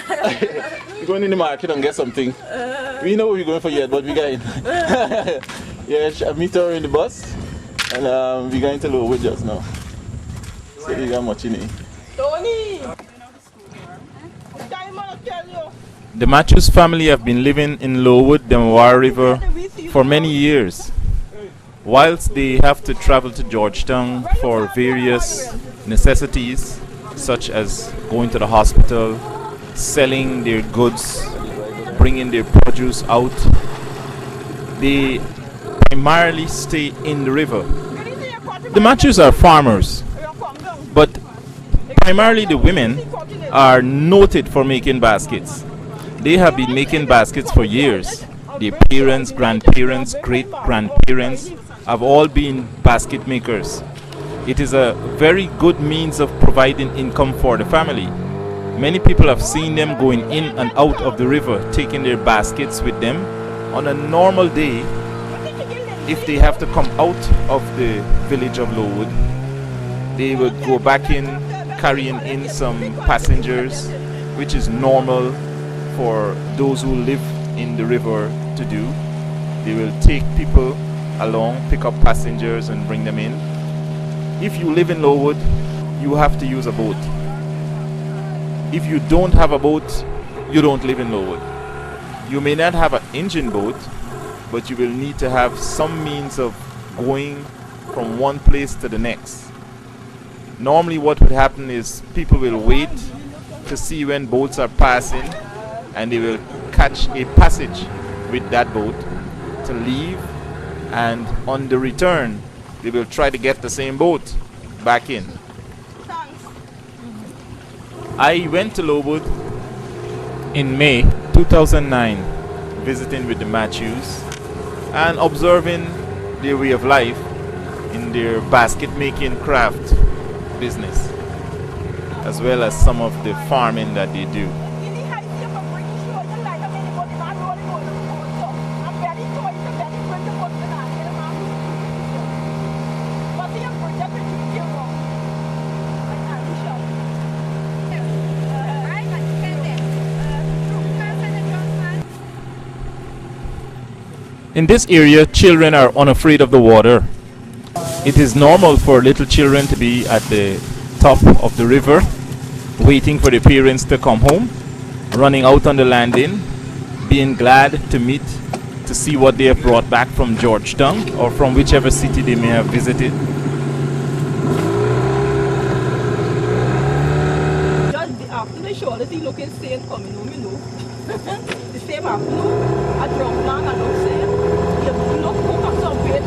We're going in the market and get something. We know what we're going for yet, but we're going. Yeah, I meet her in the bus, and we're going to Lowood just now. So we got much in it. Tony! The Matthews family have been living in Lowood, the War River, for many years. Whilst they have to travel to Georgetown for various necessities, such as going to the hospital, selling their goods, bringing their produce out, they primarily stay in the river. The Matthews are farmers, but primarily the women are noted for making baskets. They have been making baskets for years. Their parents, grandparents, great-grandparents have all been basket makers. It is a very good means of providing income for the family. Many people have seen them going in and out of the river, taking their baskets with them. On a normal day, if they have to come out of the village of Lowood, they would go back in carrying in some passengers, which is normal for those who live in the river to do. They will take people along, pick up passengers and bring them in. If you live in Lowood, you have to use a boat. If you don't have a boat, you don't live in Lowood. You may not have an engine boat, but you will need to have some means of going from one place to the next. Normally what would happen is people will wait to see when boats are passing, and they will catch a passage with that boat to leave, and on the return they will try to get the same boat back in. I went to Lowwood in May 2009, visiting with the Matthews and observing their way of life in their basket making craft business, as well as some of the farming that they do. In this area, children are unafraid of the water. It is normal for little children to be at the top of the river, waiting for their parents to come home, running out on the landing, being glad to see what they have brought back from Georgetown or from whichever city they may have visited. Just after the show, he looking same coming home, you know. The same afternoon, I drunk down and look same. You look cook up some weight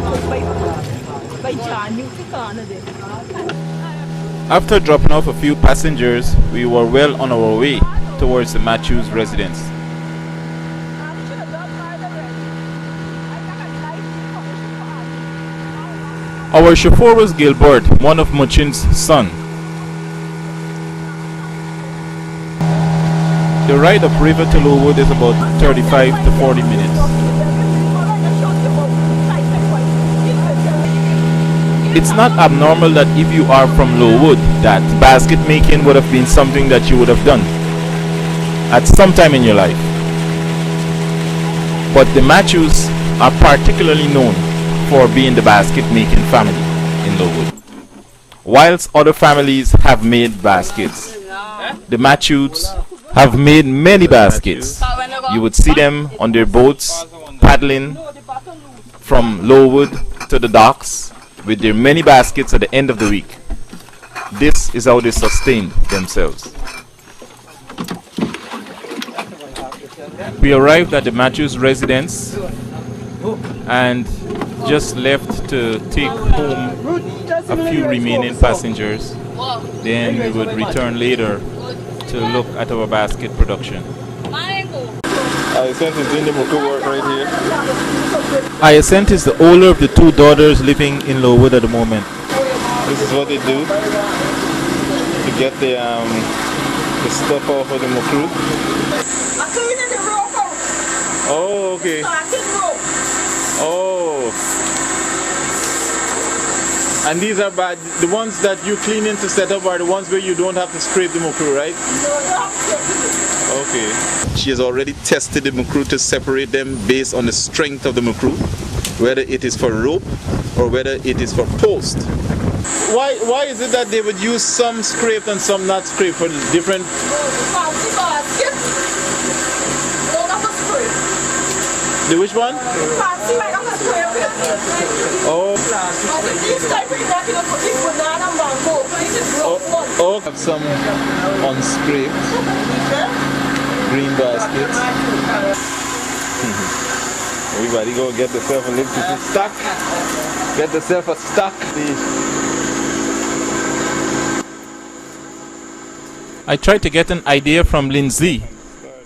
by Jan, you think on it. After dropping off a few passengers, we were well on our way towards the Matthews residence. Our chauffeur was Gilbert, one of Muchin's son. The ride upriver to Lowwood is about 35 to 40 minutes. It's not abnormal that if you are from Lowood, that basket making would have been something that you would have done at some time in your life. But the Matthews are particularly known for being the basket making family in Lowood. Whilst other families have made baskets, the Matthews have made many baskets. You would see them on their boats paddling from Lowood to the docks with their many baskets at the end of the week. This is how they sustain themselves. We arrived at the Matthews residence and just left to take home a few remaining passengers. Then we would return later to look at our basket production. Hyacinth is doing the muku work right here. Hyacinth is the older of the two daughters living in Lowood at the moment. This is what they do to get the stuff off of the muku. Oh, okay. Oh. And these are bad. The ones that you clean in to set up are the ones where you don't have to scrape the muku, right? she has already tested the mukru to separate them based on the strength of the mukru, whether it is for rope or whether it is for post. Why is it that they would use some scraped and some not scraped for the different? The which one? Oh. Oh, have some unscraped green baskets. Everybody go get yourself a little stock. Get yourself a stock. I tried to get an idea from Lindsay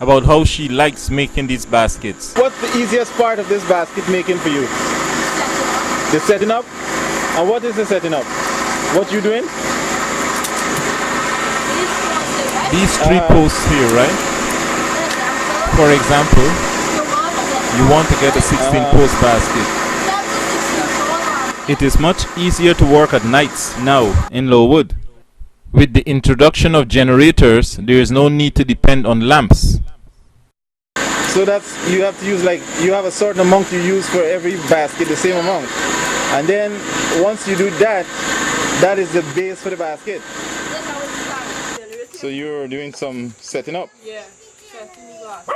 about how she likes making these baskets. What's the easiest part of this basket making for you? The setting up? And what is the setting up? What you doing? These three posts here, right? For example, you want to get a 16-post basket. It is much easier to work at nights now in Lowood. With the introduction of generators, there is no need to depend on lamps. So that's, you have to use, like, you have a certain amount you use for every basket, the same amount. And then once you do that, that is the base for the basket. So you're doing some setting up? Yeah, setting up.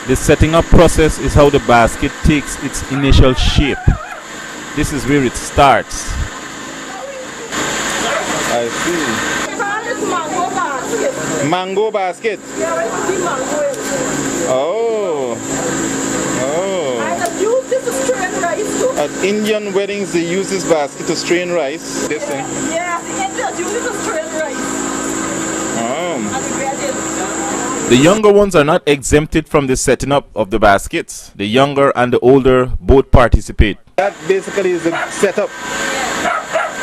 The setting up process is how the basket takes its initial shape. This is where it starts. I see. Mango basket. Oh. Oh. At Indian weddings, they use this basket to strain rice. This thing. Yeah, the Indians use it to strain rice. The younger ones are not exempted from the setting up of the baskets. The younger and the older both participate. That basically is the setup.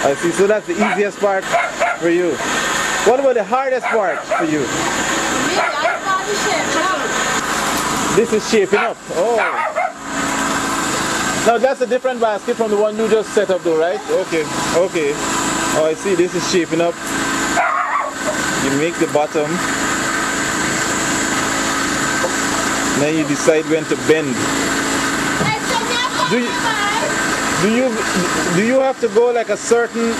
I see. So that's the easiest part for you. What about the hardest part for you? This is shaping up. Oh. Now that's a different basket from the one you just set up though, right? Okay. Okay. Oh, I see. This is shaping up. You make the bottom. Then you decide when to bend. Do you have to go like a certain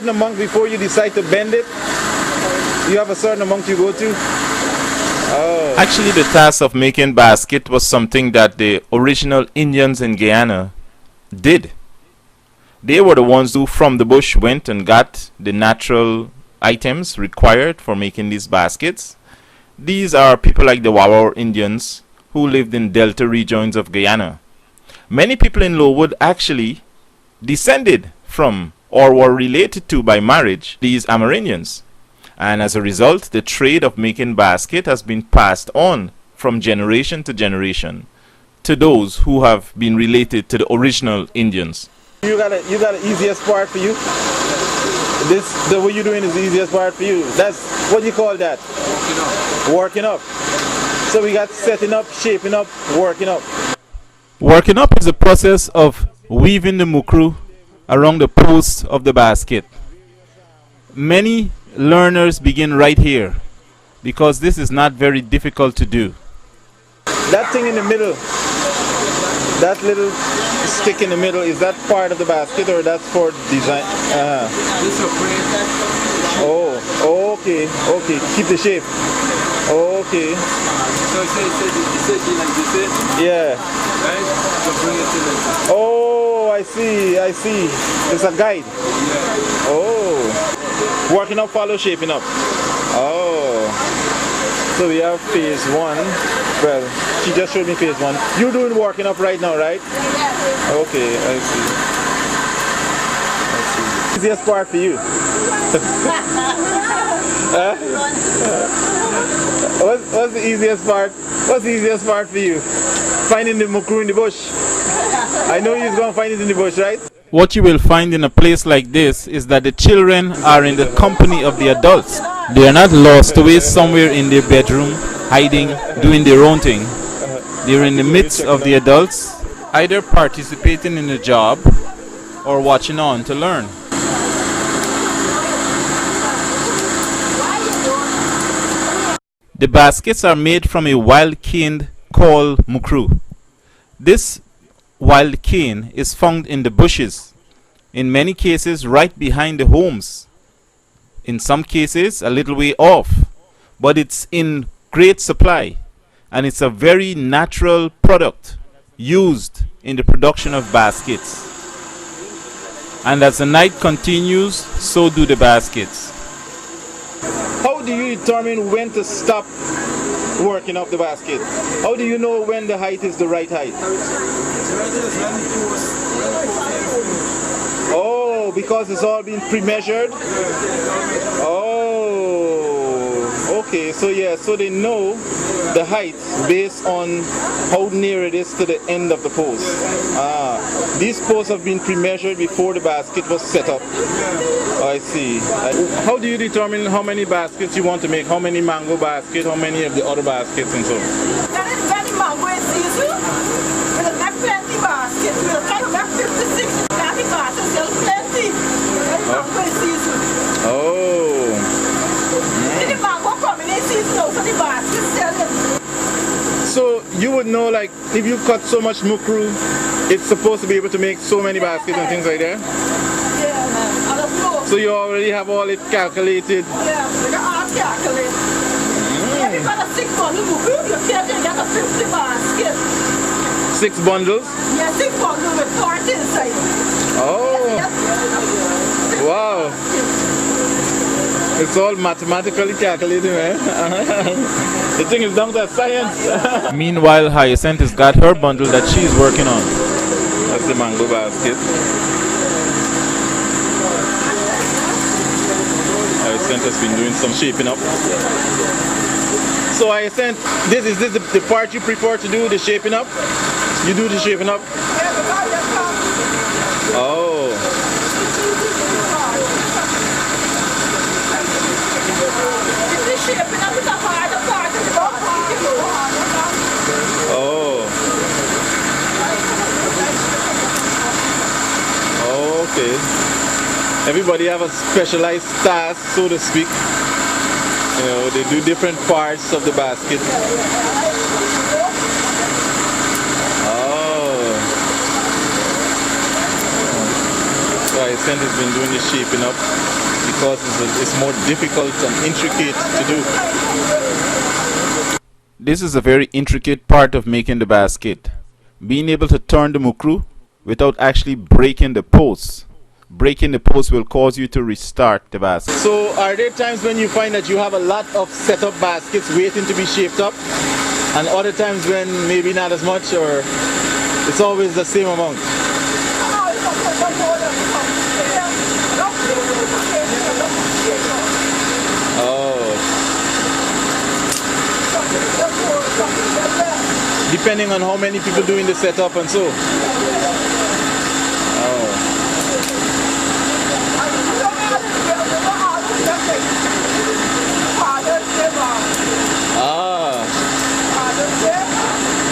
amount before you decide to bend it? You have a certain amount you go to? Oh. Actually, the task of making basket was something that the original Indians in Guyana did. They were the ones who from the bush went and got the natural items required for making these baskets. These are people like the Wawa Indians who lived in delta regions of Guyana. Many people in Lowood actually descended from or were related to by marriage these Amerindians. And as a result, the trade of making basket has been passed on from generation to generation to those who have been related to the original Indians. You got the easiest part for you? The way you're doing is the easiest part for you. That's what you call that? Working up. So we got setting up, shaping up, working up. Working up is the process of weaving the mukru around the posts of the basket. Many learners begin right here because this is not very difficult to do. That thing in the middle, that little stick in the middle, is that part of the basket or that's for design? Oh, okay, okay, keep the shape. Okay. So it says like this. Yeah. Right? So bring it to the... Oh, I see. It's a guide. Yeah. Oh. Working up, follow, shaping up. Oh. So we have phase one. Well, she just showed me phase one. You're doing working up right now, right? Okay, I see. Easiest part for you. What's the easiest part? What's the easiest part for you? Finding the mukru in the bush. I know you're going to find it in the bush, right? What you will find in a place like this is that the children are in the company of the adults. They are not lost away somewhere in their bedroom, hiding, doing their own thing. They are in the midst of the adults, either participating in a job or watching on to learn. The baskets are made from a wild cane called mukru. This wild cane is found in the bushes, in many cases right behind the homes, in some cases a little way off, but it's in great supply, and it's a very natural product used in the production of baskets. And as the night continues, so do the baskets. How do you determine when to stop working up the basket? How do you know when the height is the right height? Oh, because it's all been pre-measured? Oh, okay. So yeah, so they know the height based on how near it is to the end of the post. These posts have been pre-measured before the basket was set up. I see. How do you determine how many baskets you want to make? How many mango baskets? How many of the other baskets and so on? That is very mango in season. We'll make plenty baskets. We'll try to make 56 baskets. Sell plenty. Very mango in season. Oh. The mango coming in season now, so the baskets selling. So you would know, like, if you cut so much mukru, it's supposed to be able to make so many baskets and things like that? Yeah, I don't know. So you already have all it calculated? Yeah, we got all calculated. Yeah, we got a 6 bundle mukru. You can't get a 50 basket. 6 bundles? Yeah, 6 bundles with 40 inside. Oh. Wow. It's all mathematically calculated, man. The thing is down to science. Meanwhile, Hyacinth has got her bundle that she's working on. That's the mango basket. Hyacinth has been doing some shaping up. So Hyacinth, is this the part you prefer to do, the shaping up? You do the shaping up? Oh. Oh, okay. Everybody have a specialized task, so to speak. You know, they do different parts of the basket. Oh. So Hyacinth has been doing the shaping up because it's more difficult and intricate to do. This is a very intricate part of making the basket. Being able to turn the mukru without actually breaking the posts. Breaking the post will cause you to restart the basket. So are there times when you find that you have a lot of setup baskets waiting to be shaped up, and other times when maybe not as much, or it's always the same amount? Oh. Depending on how many people doing the setup and so.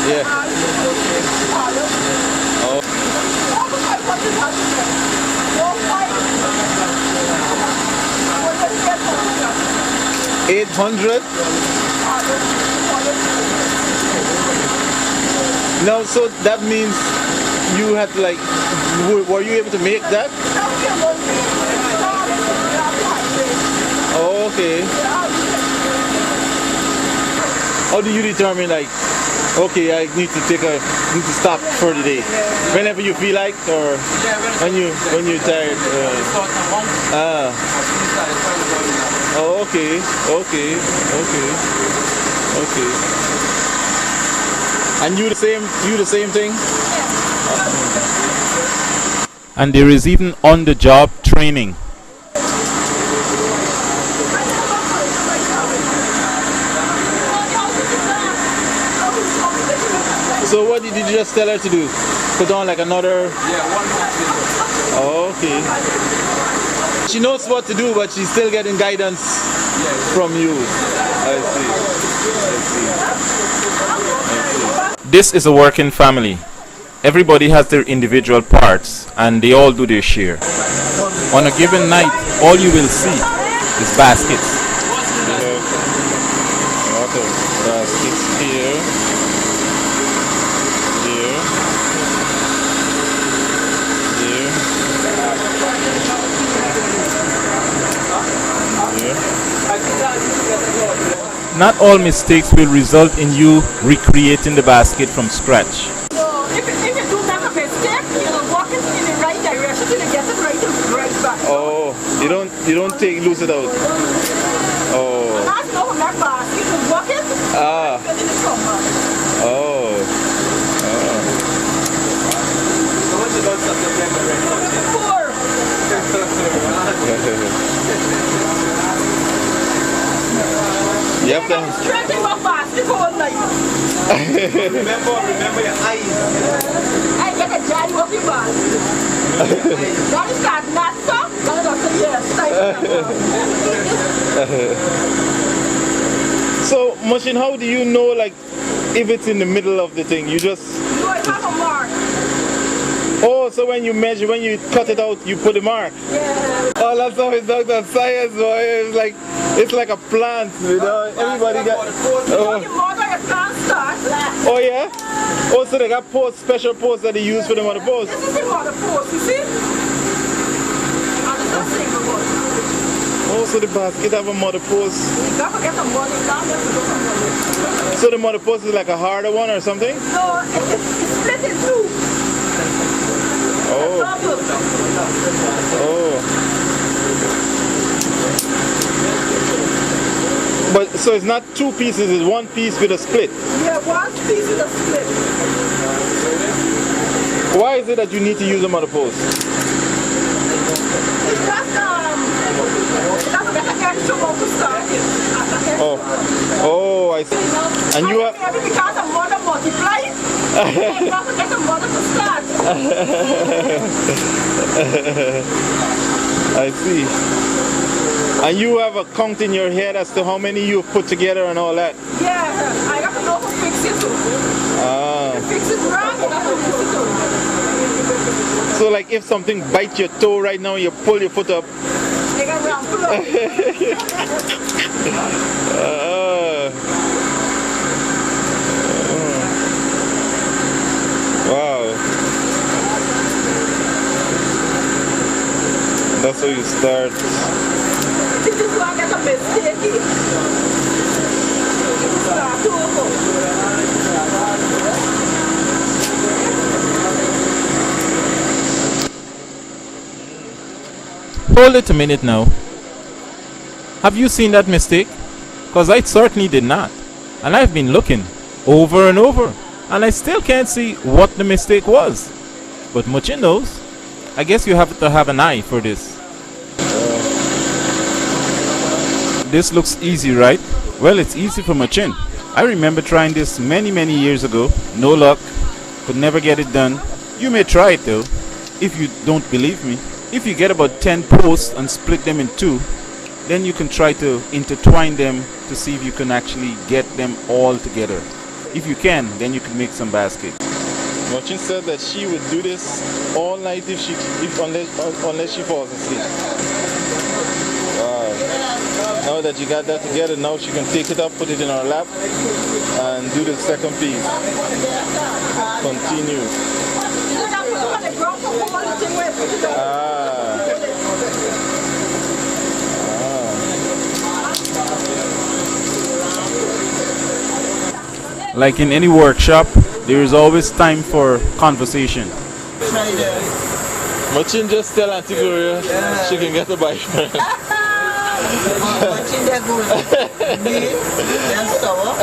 Yeah. Oh. 800? No, so that means you had to, like, were you able to make that? Oh, okay. How do you determine, like, okay, I need to stop for the day? Whenever you feel like, or when you're tired? Oh, okay. And you the same thing? And there is even on-the-job training. So what did you just tell her to do? Put on like another... Yeah, one more. Oh, okay. She knows what to do, but she's still getting guidance from you. I see. This is a working family. Everybody has their individual parts and they all do their share. On a given night, all you will see is baskets. Baskets here. Here. Here. Not all mistakes will result in you recreating the basket from scratch. So if you do make a mistake, you'll walk it in the right direction till you get it right back. Oh, you don't lose it out. Oh. And that's not that basket, you walk it, Ah. get in the front back. Oh. Four. You have to. Stretching my basket all night. Remember your eyes. I get a giant walking basket. That is that not so? That is yes. So, Machine, how do you know, like, if it's in the middle of the thing? You just. No, I have a mark. Oh, so when you measure, when you cut it out, you put a mark. Yeah. Oh, that's how it's done. That's science, boy. It's like a plant, you know. Everybody got. Oh. You mother, you can't start. Oh yeah. Oh, so they got special posts that they use for the mother post. This is the mother post, you see? And it's not single one. Oh, so the basket have a mother post. You gotta get the money down there to do some money. So the mother post is like a harder one or something? No, it's split in two. Oh. Double. Oh. But so it's not two pieces, it's one piece with a split. Yeah, one piece is a split. Why is it that you need to use a mother post? It's just, that's a extra one to start it. Oh. Oh, I see. And you have. Maybe because the mother multiplies, you have to get the mother to start. I see. And you have a count in your head as to how many you've put together and all that? Yeah, I have to know who fix it to. Ah. Fix it wrong, I have to fix it to. So like if something bites your toe right now, you pull your foot up. They got round pull up. Wow. That's how you start. This is why I get a mistake. Start over. Hold it a minute now. Have you seen that mistake? Because I certainly did not. And I've been looking over and over. And I still can't see what the mistake was. But Muchin knows. I guess you have to have an eye for this. This looks easy, right? Well, it's easy for Muchin. I remember trying this many years ago. No luck. Could never get it done. You may try it though, if you don't believe me. If you get about 10 posts and split them in two, then you can try to intertwine them to see if you can actually get them all together. If you can, then you can make some baskets. Muchin said that she would do this all night unless she falls asleep. Wow. Now that you got that together, now she can take it up, put it in her lap, and do the second piece. Continue. Like in any workshop, there is always time for conversation. Muchin just tell Auntie Gloria she can get a bike. Muchin they're good. Me and sour.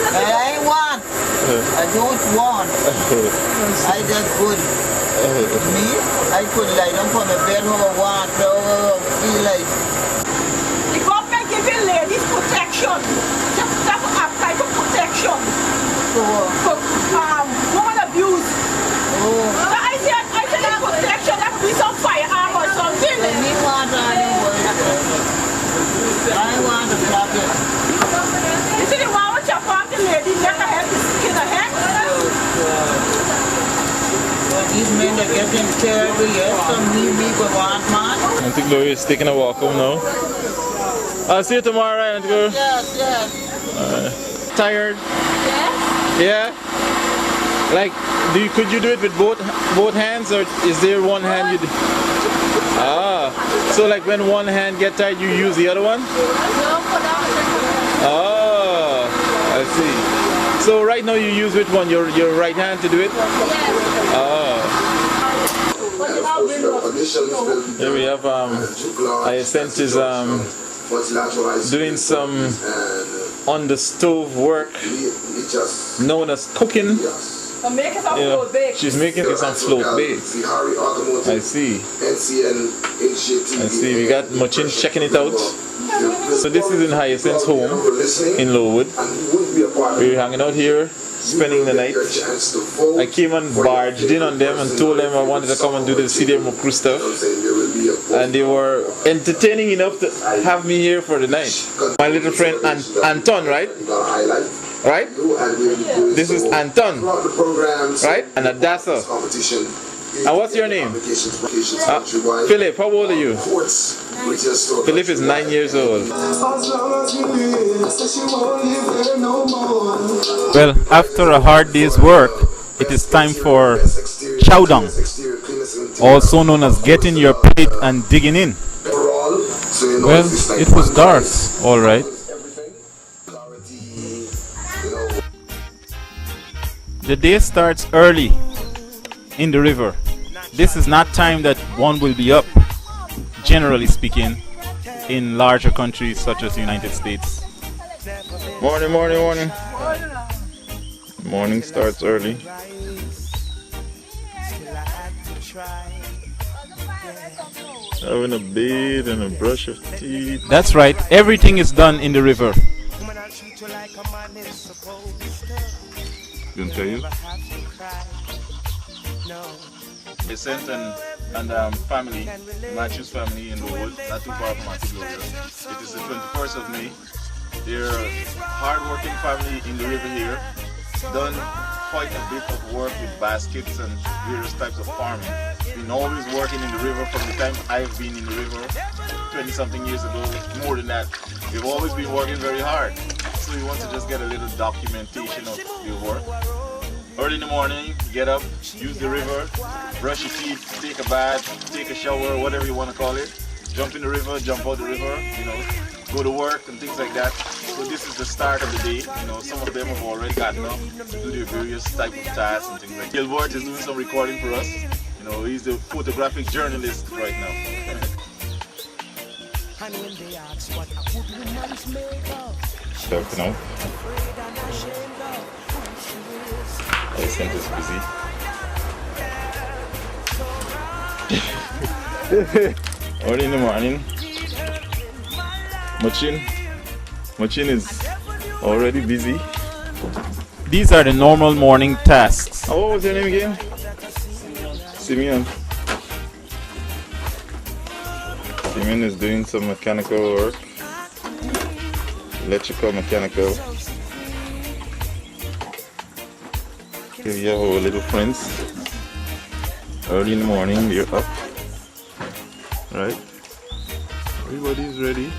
I want. I don't want. I just good. Me, I could lie down for my bed how I want, how I feel like. The government giving ladies protection. Just that apply for protection. For woman abuse. So I said that protection, that could be some firearm or something. I want I want to plug it. You see the one which off the lady, let her head, the skin her head. These men are getting terrible, yes, some me go want man. Auntie Gloria is taking a walk home now. I'll see you tomorrow, Ryan. Girl. Yes, yes. Tired? Yeah? Yeah. Like, could you do it with both hands, or is there one hand you do? Ah, so like when one hand get tired, you use the other one? No, put down the Oh, I see. So right now you use which one? Your right hand to do it? Yes. Oh. Here we have Hyacinth is doing some on the stove work known as cooking. I'm making some float bake. She's making some float bake. I see. I see. We got Machin checking it out. So this is in Hyacinth's home in Lowood. We're hanging out here, spending the night. I came and barged in on them and told them I wanted to come and do the CDM crew stuff. And they were entertaining enough to have me here for the night. My little friend Anton, right? Right? This is Anton, right? And Adassa. And what's your name? Philip, how old are you? Philip is 9 years old. Well, after a hard day's work, it is time for chow down, also known as getting your plate and digging in. Well, it was dark, all right. The day starts early in the river. This is not time that one will be up, generally speaking, in larger countries such as the United States. Morning, morning, morning. Morning starts early. Having a bathe and a brush of teeth. That's right, everything is done in the river. Didn't tell you? Vicent and family, the Matthews family in Lowwood, not too far from Antigua. It is the 21st of May. They're a hard-working family in the river here. Done quite a bit of work with baskets and various types of farming. Been always working in the river from the time I've been in the river, 20-something years ago, more than that. We've always been working very hard. So we want to just get a little documentation of their work. Early in the morning, get up, use the river, brush your teeth, take a bath, take a shower, whatever you want to call it. Jump in the river, jump out the river, you know, go to work and things like that. So this is the start of the day. You know, some of them have already gotten up to do their various type of tasks and things like that. Gilbert is doing some recording for us. You know, he's the photographic journalist right now. Starting out. Hyacinth is busy. Early in the morning. Machin is already busy. These are the normal morning tasks. Oh, what was your name again? Simeon. Simeon is doing some mechanical work. Electrical, mechanical. Here we have our little friends. Early in the morning, they're up. Right? Everybody's ready.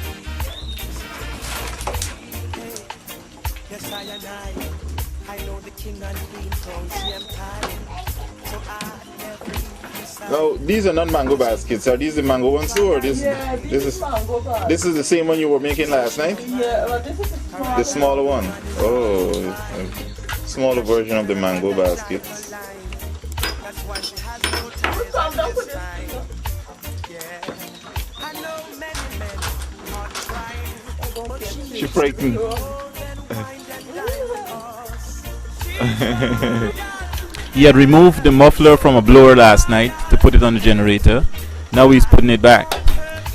Now, these are not mango baskets. Are these the mango ones too, or this? Yeah, this is mango basket. This is the same one you were making last night. Yeah, well, this is The smaller one. Oh, a smaller version of the mango basket. She frightened. He had removed the muffler from a blower last night to put it on the generator. Now he's putting it back.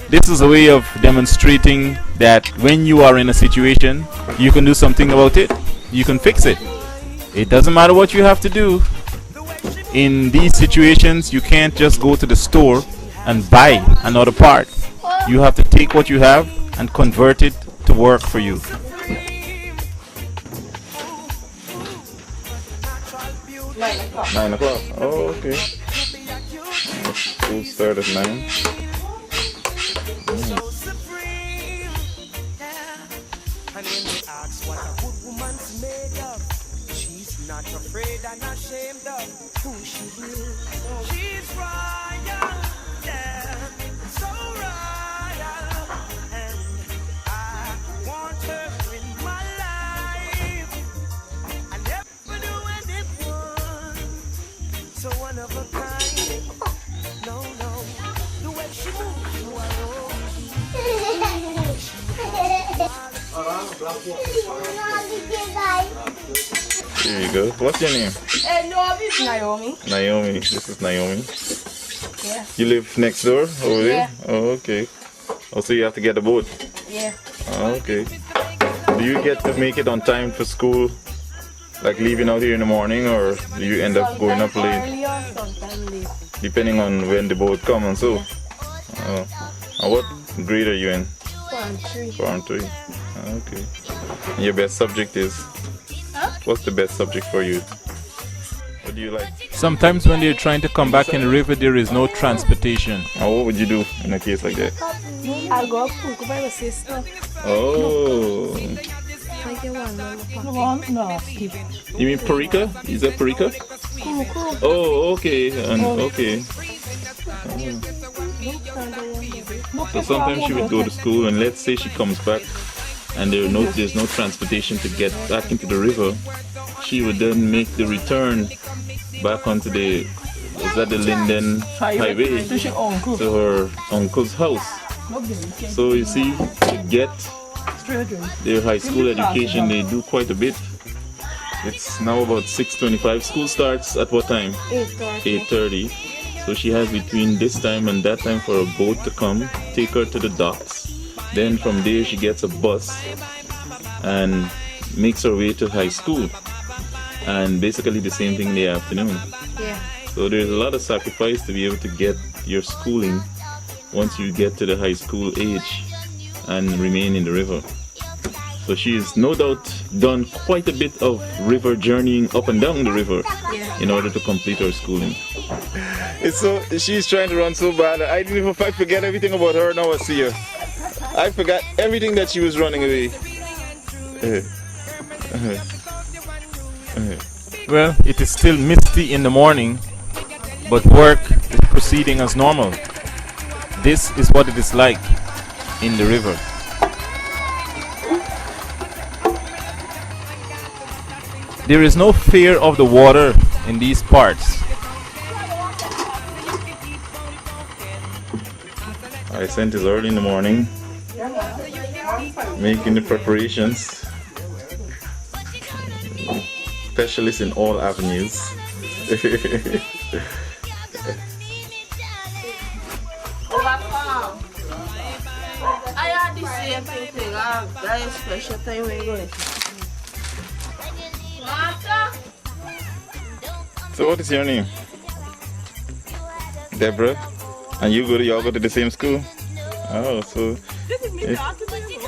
This is a way of demonstrating that when you are in a situation, you can do something about it. You can fix it. It doesn't matter what you have to do. In these situations, you can't just go to the store and buy another part. You have to take what you have and convert it to work for you. 9 o'clock. Oh, okay. School start at 9. unashamed of who she is. She's royal, yeah, so royal, and I want her in my life. I never knew anyone so one of a kind. No, no, the way she moves, you are Here you go. What's your name? No, it's Naomi. Naomi. This is Naomi. Yeah. You live next door over there? Oh, okay. Oh, so you have to get a boat? Yeah. Oh, okay. Do you get to make it on time for school? Like leaving out here in the morning, or do you end up going up late? Earlier, sometime late. Depending on when the boat comes and so. Oh. And what grade are you in? 3. 3. Okay. And your best subject is? What's the best subject for you? What do you like? Sometimes when they're trying to come back in the river, there is no transportation. And what would you do in a case like that? I'll go up to by my sister. Oh. No, You mean Parika? Is that Parika? Oh, okay. And okay. So sometimes she would go to school, and let's say she comes back and there's no transportation to get back into the river. She would then make the return back onto the Linden Highway to her uncle's house. So you see, to get their high school education, they do quite a bit. It's now about 6:25. School starts at what time? 8:30. So she has between this time and that time for a boat to come, take her to the docks. Then from there she gets a bus and makes her way to high school. And basically the same thing in the afternoon. Yeah. So there's a lot of sacrifice to be able to get your schooling once you get to the high school age and remain in the river. So she's no doubt done quite a bit of river journeying up and down the river in order to complete her schooling. It's so she's trying to run so bad. I didn't even forget everything about her. Now I see her. I forgot everything that she was running away. Well, it is still misty in the morning, but work is proceeding as normal. This is what it is like in the river. There is no fear of the water in these parts. I sent is early in the morning, making the preparations. Specialist in all avenues. I had the same thing. That is special time when you go. So what is your name? Deborah? And y'all go to the same school? Oh, so... This is me talking to you.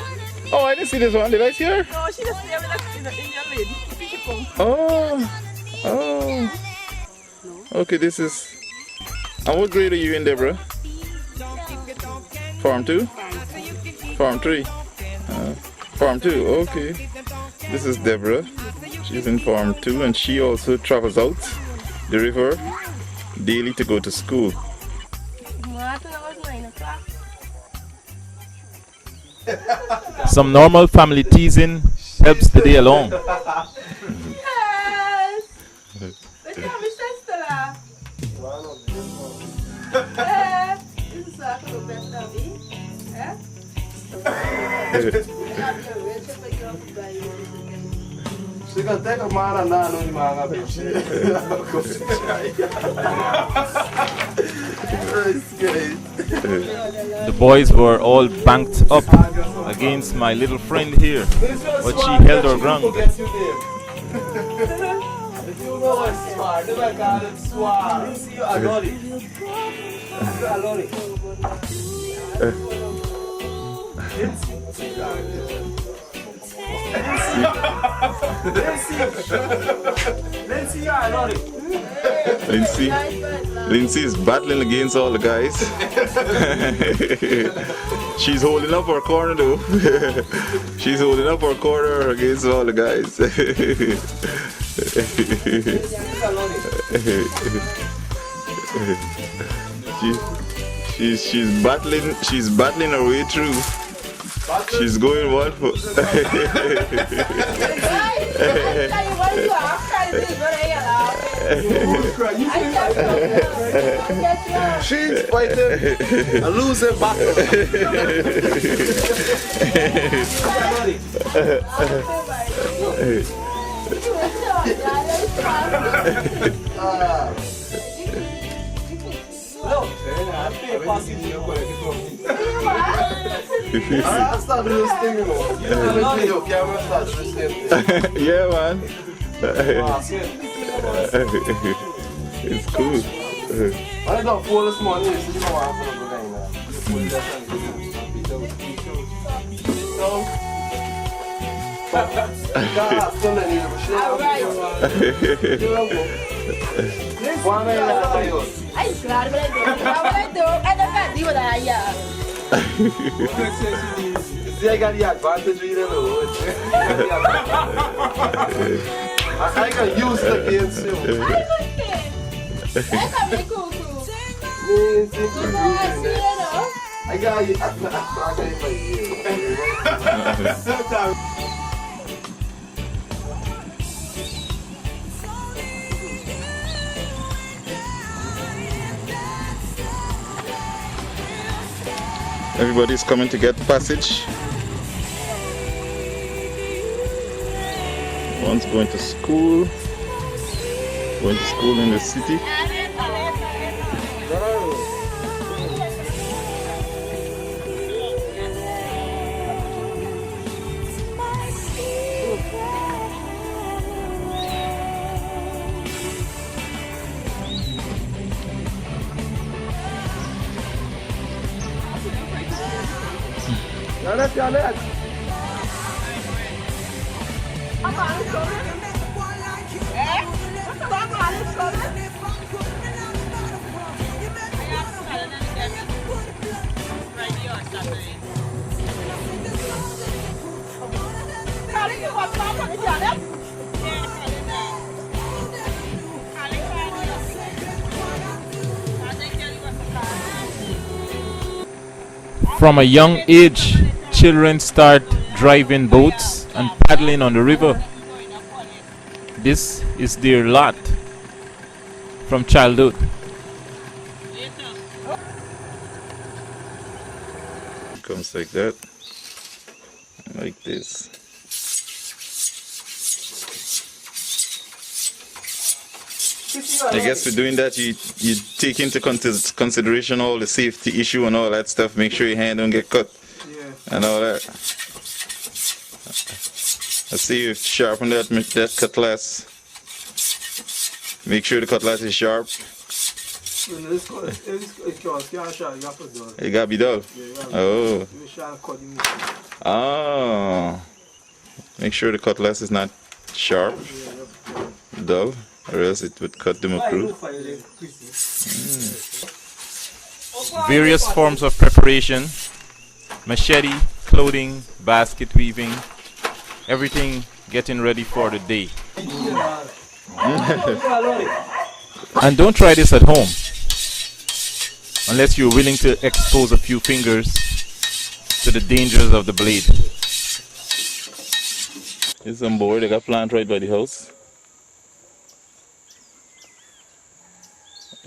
Oh, I didn't see this one. Did I see her? No, she just stayed with the Indian lady. She come. Oh. Okay, this is... And what grade are you in, Deborah? Farm 2? Farm 3? Farm 2, okay. This is Deborah. She's in Farm 2 and she also travels out the river daily to go to school. Some normal family teasing helps the day along. The boys were all banked up against my little friend here, but she held her ground. Lindsay is battling against all the guys. She's holding up her corner though. She's holding up her corner against all the guys. She's battling her way through. She's going one for She's fighting a losing battle. I started this thing, you know. Camera starts this thing. yeah, man. It's cool. I don't fall this morning. This is how I'm going to Ay, claro, See, I got the advantage with the Lowwood. I can use it against you. I got you. Everybody's coming to get passage. One's going to school. Going to school in the city. From a young age, children start driving boats and paddling on the river. This is their lot from childhood. It comes like that. Like this. I guess for doing that, you take into consideration all the safety issue and all that stuff. Make sure your hand don't get cut and all that. Let's see you sharpen that cutlass. Make sure the cutlass is sharp. It gotta be dull. Oh. Oh. Make sure the cutlass is not sharp, dull, or else it would cut the mackerel. Various forms of preparation: machete, clothing, basket weaving, everything getting ready for the day. And don't try this at home unless you're willing to expose a few fingers to the dangers of the blade. There's some board they got planted right by the house.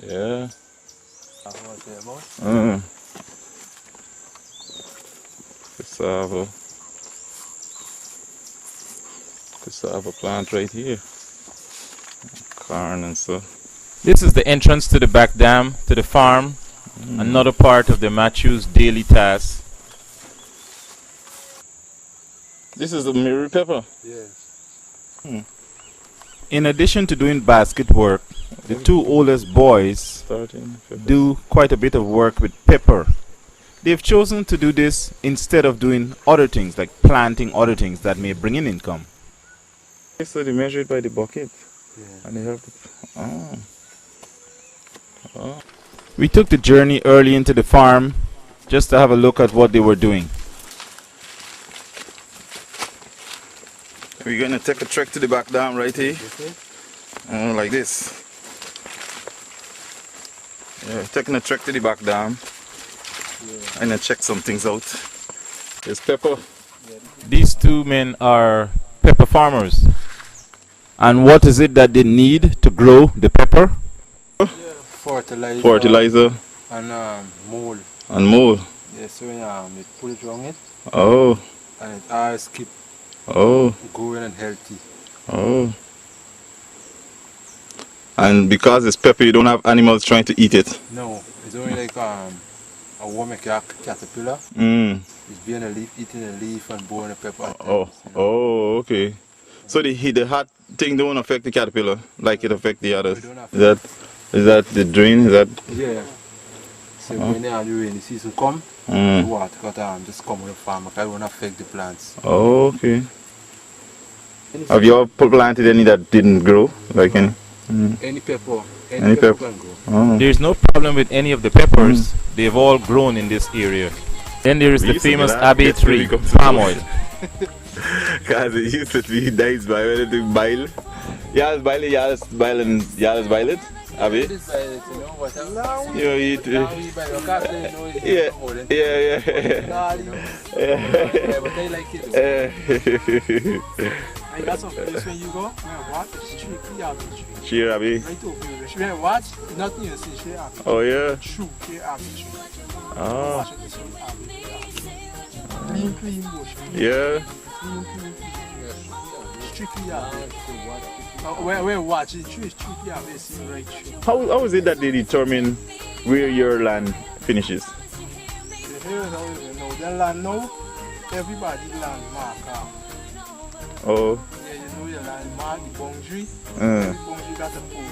Yeah. Cassava plant right here. Corn and stuff. This is the entrance to the back dam, to the farm, another part of the Matthew's daily task. This is the mirror pepper. Yes. In addition to doing basket work, the two oldest boys do quite a bit of work with pepper. They've chosen to do this instead of doing other things like planting other things that may bring in income. So they measure it by the bucket. And they have to. We took the journey early into the farm just to have a look at what they were doing. We're going to take a trek to the back dam right here. Like this. Yeah, taking a trek to the back dam. And I check some things out. There's pepper. These two men are pepper farmers. And what is it that they need to grow the pepper? Fertilizer. And mold. And mold. Yeah, so you put it on it Oh. and it always keep Oh. growing and healthy. Oh. And because it's pepper, you don't have animals trying to eat it. No, it's only like a worm caterpillar. Mm. It's being a leaf, eating a leaf and boring the pepper. at Oh. times, you know. Oh, okay. So the hot thing don't affect the caterpillar like it affect the others. It don't affect Is that the drain? Is that Yeah. So when the rainy season come, the mm. water got just come on the farm because it won't affect the plants. Oh, okay. Have you all planted any that didn't grow? Like any? Any pepper, Any pepper pepper. can grow. Oh. There's no problem with any of the peppers. They've all grown in this area. Then there is We the used to famous get that, Abbey get tree, really come to palm know. oil. Because it used to be nice by when it boil. Y'all boil it, y'all boil it. Abby? This is it, you know what I'm You know, eat. now we buy your cat, they know it's Yeah, holding. yeah. Yeah, but they like it. I got some place when you go, what? Strictly apple tree. Cheer, Abby. Right over here. She went what? Nothing you see, she apple. Oh, yeah. True, she apple tree. Oh, Watch it, this one, apple tree. Clean bush. yeah. Clean. Strictly apple. Where watch it, tree is strictly apple, it's in right tree. How is it that they determine where your land finishes? So here is how you know, the land now, everybody land mark. Oh, Yeah, you know your land mark, the boundary. uh, Every boundary got a pole.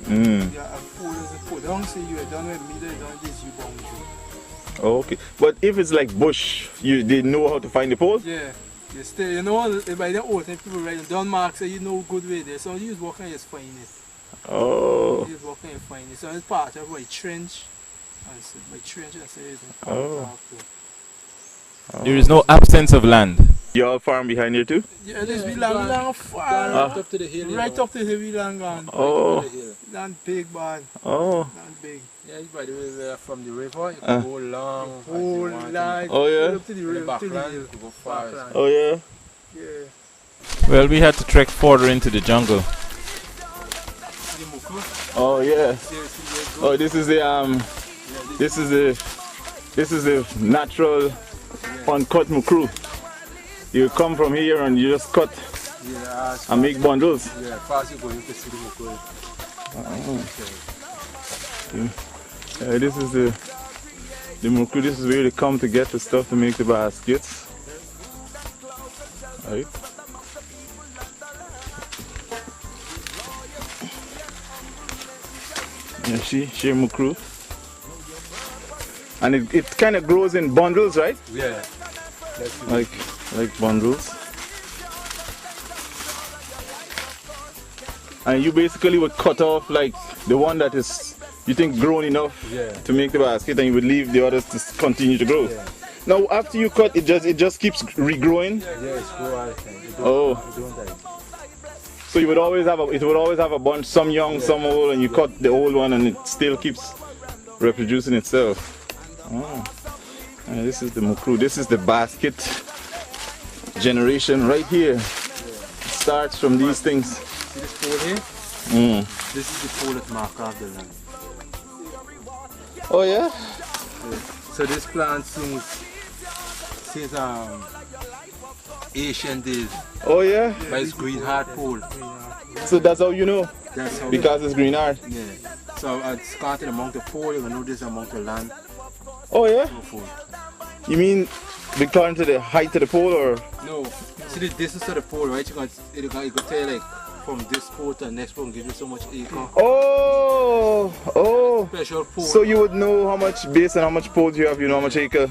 mm. Yeah, a pole is a pole. Don't say you are done with me, they don't this you boundary. Okay. But if it's like bush, they know how to find the pole? Yeah. You still, you know, by the old time people write down mark, so you know good way there. So you just walk and just find it. Oh, You just walk and find it. So it's part of my trench. And so my trench and say it's part Oh. of There is no absence of land. your farm behind here too? Yeah, this we land far. Right up to the hill. Right up the hill we land gone. Oh, Land big man. oh, Land big. Yeah, by the way, from the river, you can go long. as you Whole want. line. Oh, yeah? Up to the In the river, to the backland, hill. you can go far. Backland. oh yeah. Yeah. Well, we had to trek further into the jungle. The muku. Oh yeah. Seriously, Oh, this is the natural uncut mukru. You come from here and you just cut Yeah, and make bundles. yeah, fast you go, you can see the muku. This is the mukru. This is where they come to get the stuff to make the baskets. Right. Yeah, she mukru. And it kind of grows in bundles, right? Yeah. Like bundles. And you basically would cut off like the one that is you think grown enough Yeah. to make the basket, and you would leave the others to continue to grow. Yeah. Now after you cut, it just keeps regrowing. Yeah, it's grow all the time. It don't, Oh, it don't die. so it would always have a bunch, some young, some old, and you cut the old one, and it still keeps reproducing itself. Oh. And this is the mukru. This is the basket generation right here. It starts from these things. See this pole here? Mm. This is the pole that mark off the land. Oh yeah. So this plant since Asian days, Oh yeah. but it's green hard pole. So that's how you know, That's how. because it's green art. Yeah. So it's counting amount of pole, you can know this amount of land. Oh yeah. So forth. You mean according to the height of the pole, or? No, see the distance of the pole, right? You can tell like from this pole to the next pole and give you so much acre. Oh. Special pole. So you would know how much base and how much poles you have. You know how much acre.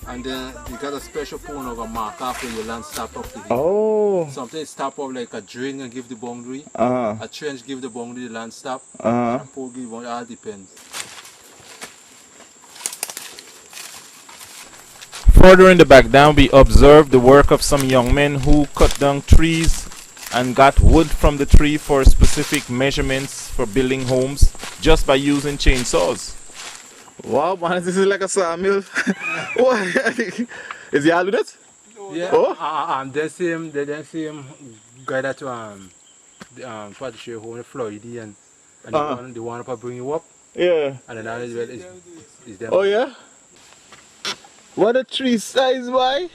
And then you got a special pole now gonna mark after your land stop up to here. Oh. Sometimes stop up like a drain and give the boundary. Uh huh. A trench give the boundary, the land stop. Uh huh. A pole give one, all depends. Further in the back down, we observed the work of some young men who cut down trees and got wood from the tree for specific measurements for building homes just by using chainsaws. Wow, man, this is like a sawmill. What? Is he all with it? Yeah. Oh? The same guy that try to show you home in Florida and the one to bring you up. Yeah. And then that is them. Oh, yeah? What a tree size, boy.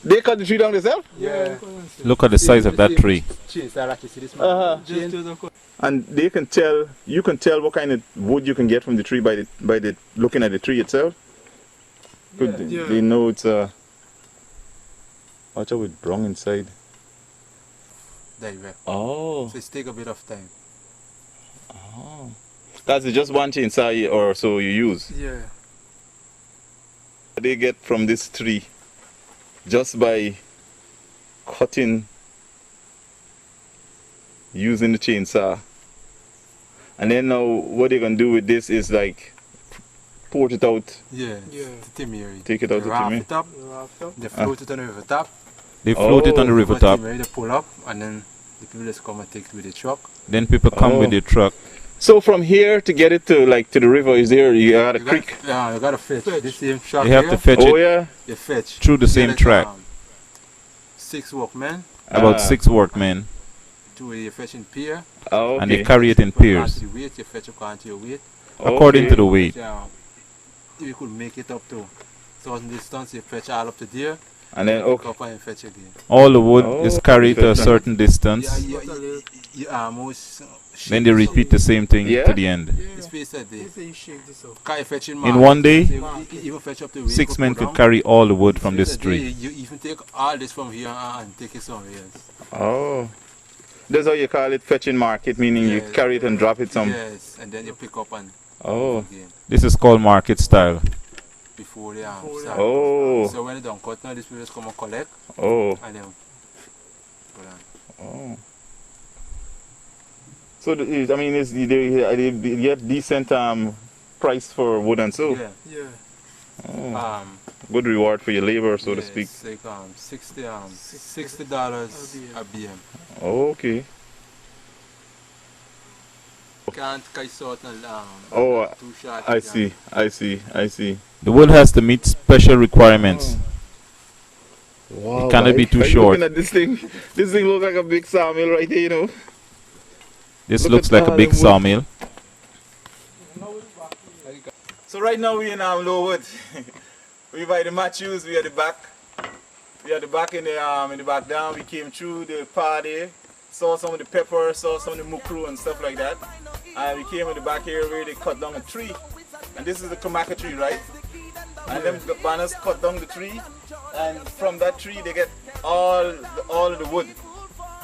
They cut the tree down themselves? Yeah. Look at the size of that tree. Chain, so like you see this man. And they can tell, you can tell what kind of wood you can get from the tree by the looking at the tree itself. Good. Yeah. They know it's watch out with brown inside. There you go. Oh. So it take a bit of time. Oh. That's just one chainsaw or so you use. Yeah. They get from this tree just by cutting using the chainsaw. And then now what they're gonna do with this is like port it out. Yeah. Yeah. To Timmy. Take it out to Timmy. It up. They float it on the river top. They float it on the river top. They pull up and then the people just come and take it with the truck. Then people come with the truck. So from here to get it to the river, is there you got a creek? Yeah, you gotta fetch. The same truck. You have to fetch Oh it yeah. You fetch. through the same track. 6 workmen. About 6 workmen. You fetch in pier. Oh, okay. And they carry it in piers. You wait, you fetch according to your weight. According to the weight. You could make it up to certain distance, you fetch all up to there. And then pick up and fetch again. All the wood is carried to a certain distance. You almost Then they repeat the same thing to the end. In one day, 6 men could carry all the wood from this tree. You even take all this from here and take it somewhere else. Oh. That's how you call it fetching market, meaning you carry it and drop it some. Yes, and then you pick up and again. This is called market style. Before they start. Oh. So when they don't cut now, these people just come and collect. Oh. And then put on. Oh. So I mean, they get decent price for wood and so. Yeah. Yeah. Oh. Good reward for your labor, so to speak. It's like $60 a BM. Oh, okay. Can't cut short and too short. I see. The wood has to meet special requirements. Wow, It cannot be too short. Looking at this thing looks like a big sawmill right here, you know. This looks like a big sawmill. So right now we're in Lowwood. We by the Matthews, we at the back. We at the back in the back down. We came through the party, saw some of the pepper, saw some of the mukru and stuff like that. And we came in the back here where they cut down a tree. And this is the kamaka tree, right? And them banners cut down the tree, and from that tree they get all of the wood.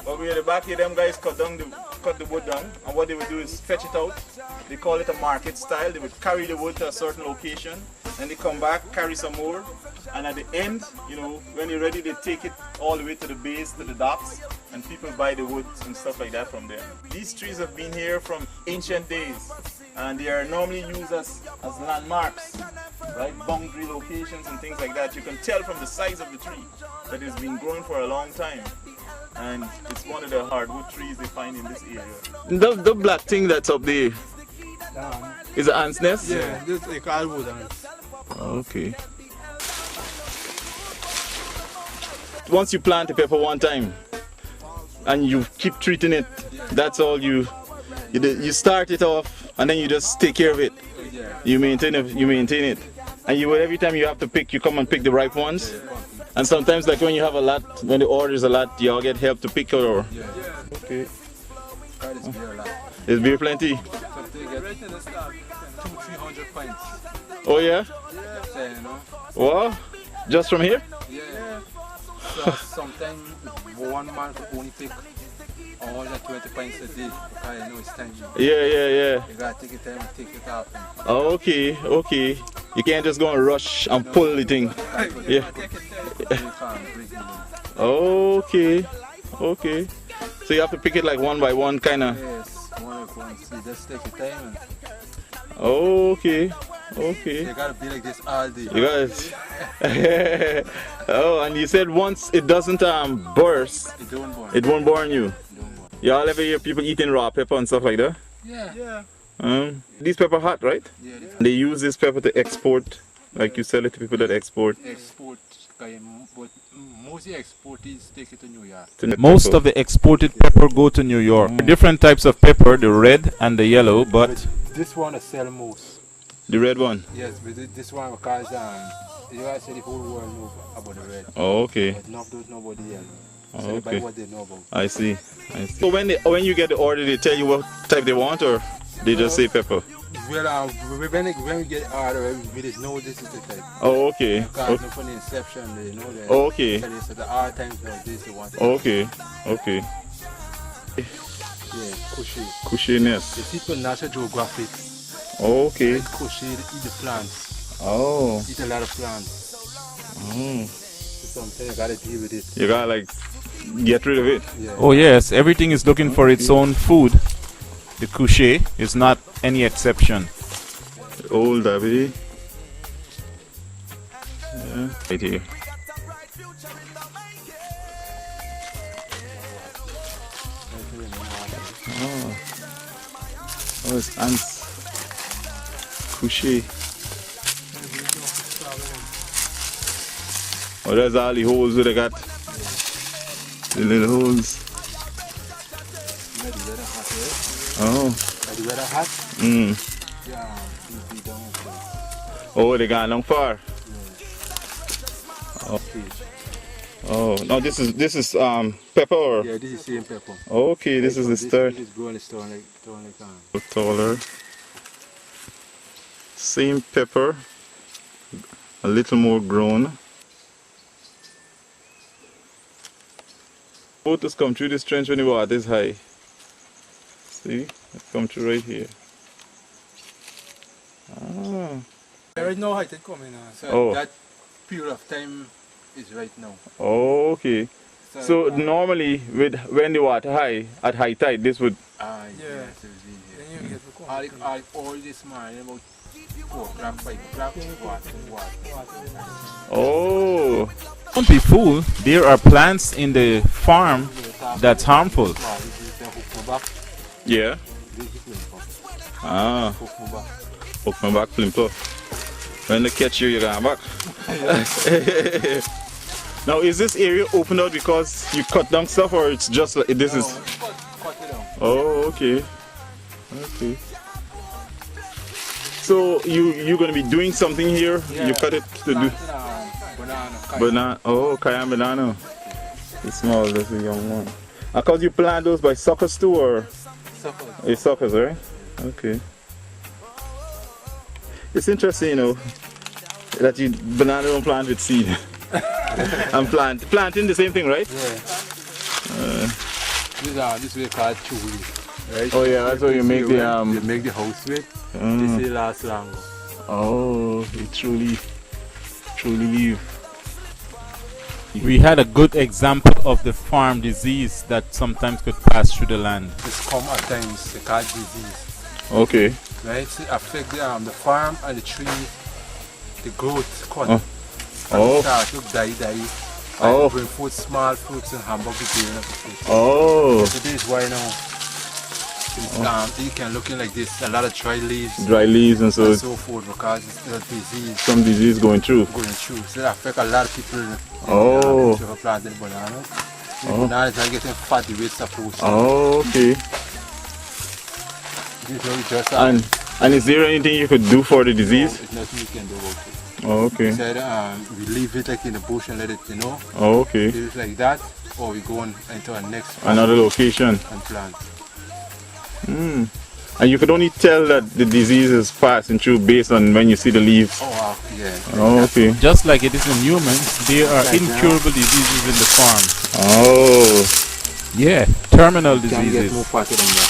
But we at the back here, them guys cut the wood down, and what they would do is fetch it out. They call it a market style. They would carry the wood to a certain location, and they come back, carry some more, and at the end, you know, when you're ready, they take it all the way to the base, to the docks, and people buy the wood and stuff like that from there. These trees have been here from ancient days, and they are normally used as landmarks, right? Boundary locations and things like that. You can tell from the size of the tree that it's been growing for a long time. And it's one of the hardwood trees they find in this area. The black thing that's up there is an ant's nest? Yeah, this is called wood ants. Okay. Once you plant a pepper one time and you keep treating it, that's all you start it off and then you just take care of it. You maintain it. And every time you have to pick, you come and pick the ripe ones. And sometimes, like when you have a lot, when the order is a lot, you all get help to pick or. Okay. There's beer plenty. Right in the start, 200-300 pints. Oh yeah. Yeah, you know. Wow. Just from here? Yeah. So sometimes one man could only take 120 pints a day because you know it's time. Yeah. You gotta take your time and take it out. Oh, okay. You can't just go and rush and pull the thing. Yeah. Okay. So you have to pick it like one by one, kind of. Yes, one by one. So you just take your time. Oh, okay. Okay. They gotta be like this all day. You guys. Oh, and you said once it doesn't burst, It don't burn. it won't burn you. It don't burn. Y'all ever hear people eating raw pepper and stuff like that? Yeah. These pepper hot, right? Yeah. They use this pepper to export, like you sell it to people that export. Export, but mostly exportees take it to New York. Most of the exported pepper go to New York. Different types of pepper, the red and the yellow, but This one I sell most. The red one. Yes, but this one because you guys say the whole world know about the red. Oh, okay. But nobody else. Oh, So they buy okay. what they know about. I see. So when you get the order, they tell you what type they want, or they just say pepper? Well, when we get order, we just know this is the type. Oh, okay. Because from the inception, they know that. Oh, okay. Tell you, so the hard times like this, they want. Okay. Okay. Yeah, cushy. Cushiness. The people National Geographic. Oh, okay. Cushy, they eat the plants. Oh. Eat a lot of plants. So something you gotta deal with it. You gotta like get rid of it. Yeah. oh yes, everything is looking for its own food. The couche is not any exception. Old Davide. Yeah. Right here. Oh. Oh, it's ants. Couche. Oh, there's all the holes where they got. The little holes. Oh. Are the weather hot? Yeah, we down there. Oh, they gone long far. Oh. Oh, no, this is pepper or? Yeah, this is same pepper. Okay, this is the start. This is growing stone like Taller. Same pepper, a little more grown. Photos come through this trench when the water is high. See, it come through right here. Ah. There is no height coming now. So Oh. that period of time is right now. Oh, okay. So normally, when the water high at high tide, this would. Yeah. Then you get the All this man about 4 o'clock, 5 o'clock, water. Oh. Don't be fooled, there are plants in the farm that's harmful. Yeah. Ah. Hook my back, flimper. When they catch you, you're going back. Now, is this area opened out because you cut down stuff, or it's just like this is? Cut it down. Oh, okay. Okay. So you're gonna be doing something here? You cut it to do banana. Oh, cayenne banana. It's small, that's a young one. Cause you plant those by suckers too, or? Suckers. It's suckers, right? Okay. It's interesting, you know, that you banana don't plant with seed. And planting the same thing, right? Yeah. This way called chuli. Right? Oh yeah, that's how you make the They make the house with. This will last longer. Oh, it truly leave. We had a good example of the farm disease that sometimes could pass through the land. It's come at times, they call disease. Okay. Right? It affect the farm and the tree, the growth cut. Oh. And Oh. it start to die. Oh. And bring food, small fruits and hamburger and everything. Oh, So this is why now you can looking like this, a lot of dry leaves dry leaves and so and so forth because it's a disease some disease going through. going through. So it affect a lot of people Oh. who have planted banana. The bananas are getting fat the way it's supposed to. Oh, okay. This is just And is there anything you could do for the disease? It's nothing you can do about it. Oh, okay. We said we leave it like in the bush and let it, Oh, okay. leave it like that, or we go on into our next farm Another location. and plant. And you could only tell that the disease is passing through based on when you see the leaves. Oh, yeah. Oh, okay. Just like it is in humans, there are incurable diseases in the farm. Oh. Yeah, terminal You can get more diseases. fatter than that.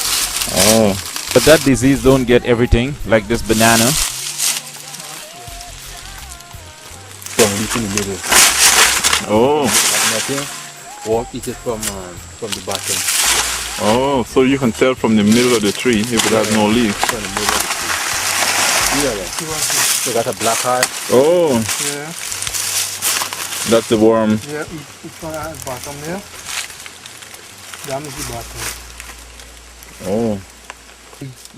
Oh. But that disease don't get everything, like this banana. From in the middle. Oh. Nothing. Or eat it from the bottom. Oh, so you can tell from the middle of the tree if it has no leaves. From the middle of the tree. They got a black heart. Oh, Yeah. that's the worm. Yeah, each one at the bottom there. That is the bottom. Oh.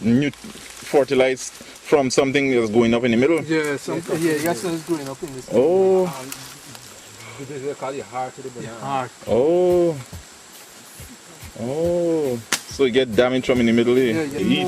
You fertilized from something that's going up in the middle? Yeah, you got some going up in this. Oh. They call it heart to the banana. Heart. Oh. Oh. So you get damage from in the middle here? Yeah, You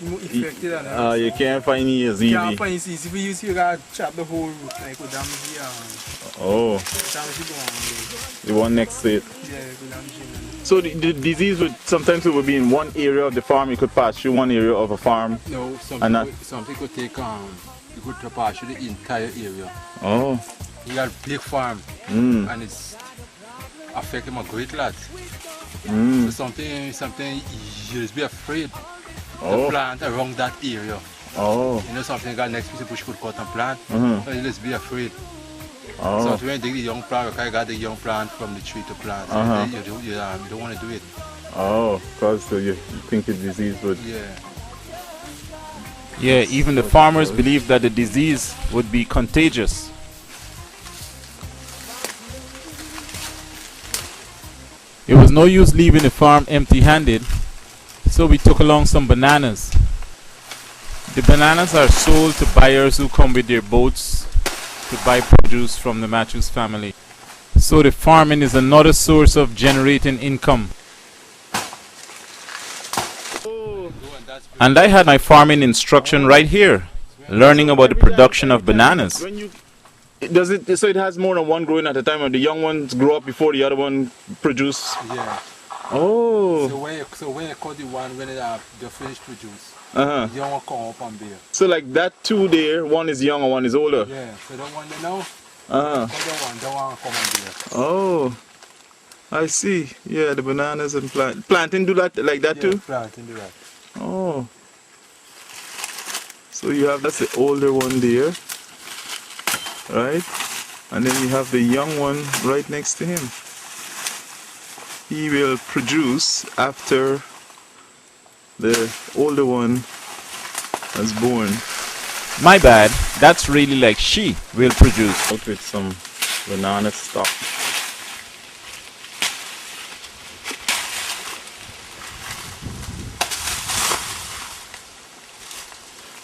more eat. affected than that. You can't find it as easy. Can't find it easy. If you use, you gotta chop the whole root, like with damage the Oh, damage the one. the one next to it. Yeah, with damage the So the disease would sometimes it would be in one area of the farm. You could pass through one area of a farm. No, And that- something could take you could pass through the entire area. Oh. You got a big farm and it's affecting a great lot. So something you just be afraid to plant around that area. Oh. You know something got next piece of bush could cut and plant. So you just be afraid. Oh. So when you dig the young plant, you got the young plant from the tree to plant. So you don't want to do it. Oh, because you think the disease would. Yeah. Yeah, even the farmers believed that the disease would be contagious. It was no use leaving the farm empty-handed, so we took along some bananas. The bananas are sold to buyers who come with their boats to buy produce from the Matthews family. So the farming is another source of generating income. And I had my farming instruction right here, learning about the production of bananas. When you does it so it has more than one growing at a time, or the young ones grow up before the other one produce? Yeah. Oh. So when you cut the one when they finish produce, Uh-huh. the young one come up and bear. So like that two there, one is young and one is older. Yeah. So that one they know, Uh-huh. that one come and bear. Oh. I see. Yeah, the bananas and planting do that like that too? Planting do that. Oh. So you have that's the older one there. Right? And then you have the young one right next to him. He will produce after the older one is born. My bad, that's really like she will produce. Out with some banana stock.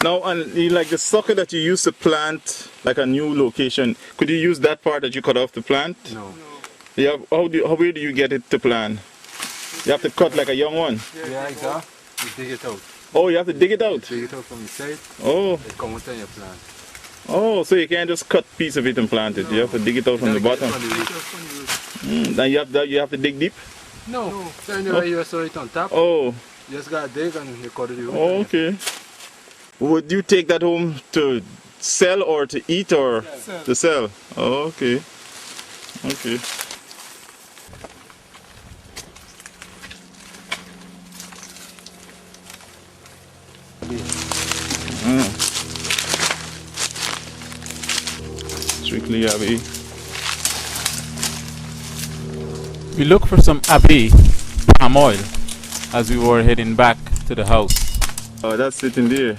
Now, and like the sucker that you used to plant, like a new location, could you use that part that you cut off the plant? No. Yeah. Where do you get it to plant? You have to cut like a young one. Yeah, exactly. You dig it out. Oh, you have to dig it out. Dig it out from the side. Oh. It comes out in your plant. Oh, so you can't just cut piece of it and plant it. You have to dig it out from the bottom. Then you have to dig deep. No. So anyway, you saw it on top. Oh. You just gotta dig and you cut it. Oh, okay. Would you take that home to sell or to eat or to sell? Oh, okay. Okay. Strictly Abbey. We looked for some abbey palm oil as we were heading back to the house. Oh, that's sitting there.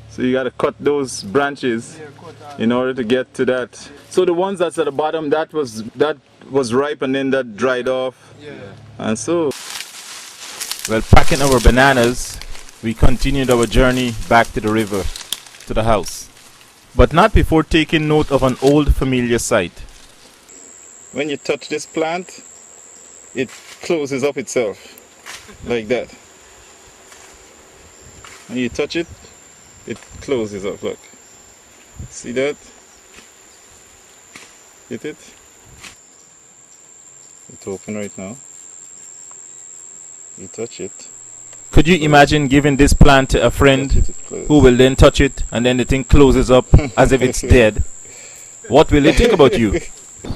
So you gotta cut those branches in order to get to that. So the ones that's at the bottom, that was ripe and then that dried off. Yeah. And so While packing our bananas, we continued our journey back to the river, to the house. But not before taking note of an old familiar sight. when you touch this plant, it closes up itself like that. When you touch it, it closes up. Look, see that? Hit it. It's open right now. You touch it. Could you imagine giving this plant to a friend who will then touch it and then the thing closes up as if it's dead? What will they think about you?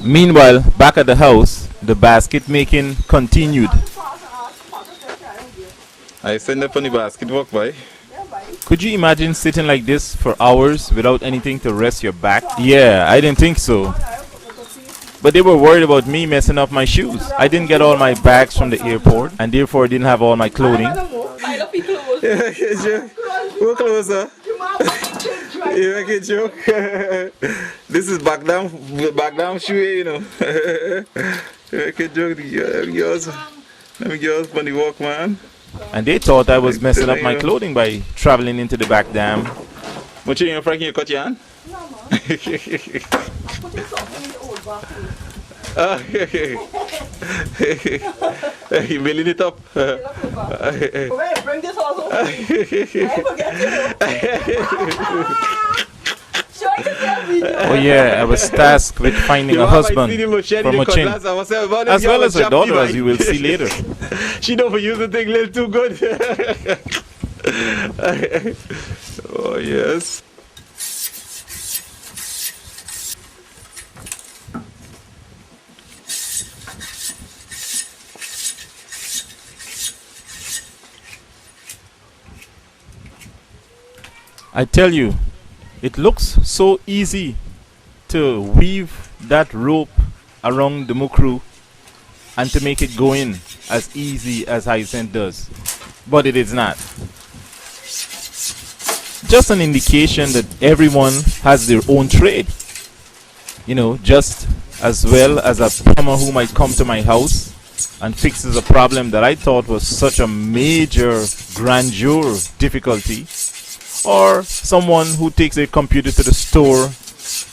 Meanwhile, back at the house, the basket making continued. I send up on the basket walk by. Could you imagine sitting like this for hours without anything to rest your back? Yeah, I didn't think so. But they were worried about me messing up my shoes. I didn't get all my bags from the airport and therefore didn't have all my clothing. Go closer. You make a joke. This is back down shoe, you know. You make a joke. Let me get us on the walk, man. And they thought I was messing up my clothing by traveling into the back dam. What you doing, Frankie? You cut your hand? No, man. I put this something in the old basket. You building it up. Wait, bring this also. I forget you. Oh yeah, I was tasked with finding a husband for Machin, as well as her daughter, as you will see later. She don't use the thing a little too good. Oh yes. I tell you, it looks so easy to weave that rope around the mukru and to make it go in as easy as Hyacinth does. But it is not. Just an indication that everyone has their own trade. You know, just as well as a plumber who might come to my house and fixes a problem that I thought was such a major grandeur difficulty, or someone who takes a computer to the store.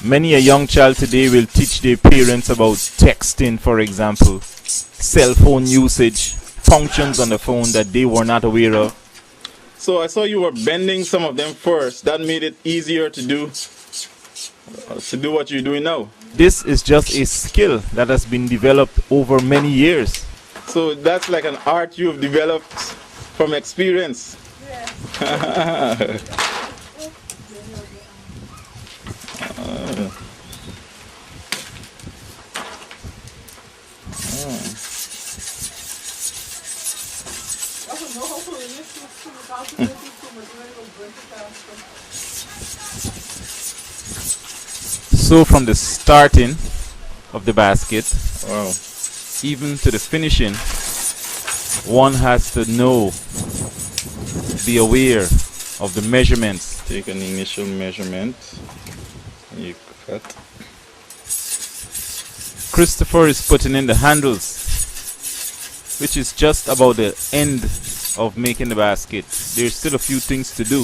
Many a young child today will teach their parents about texting, for example, cell phone usage, functions on the phone that they were not aware of. So I saw you were bending some of them first. That made it easier to do what you're doing now. This is just a skill that has been developed over many years. So that's like an art you've developed from experience. So from the starting of the basket, Wow. even to the finishing, one has to know, be aware of the measurements. Take an initial measurement. You cut. Christopher is putting in the handles, which is just about the end of making the basket. There's still a few things to do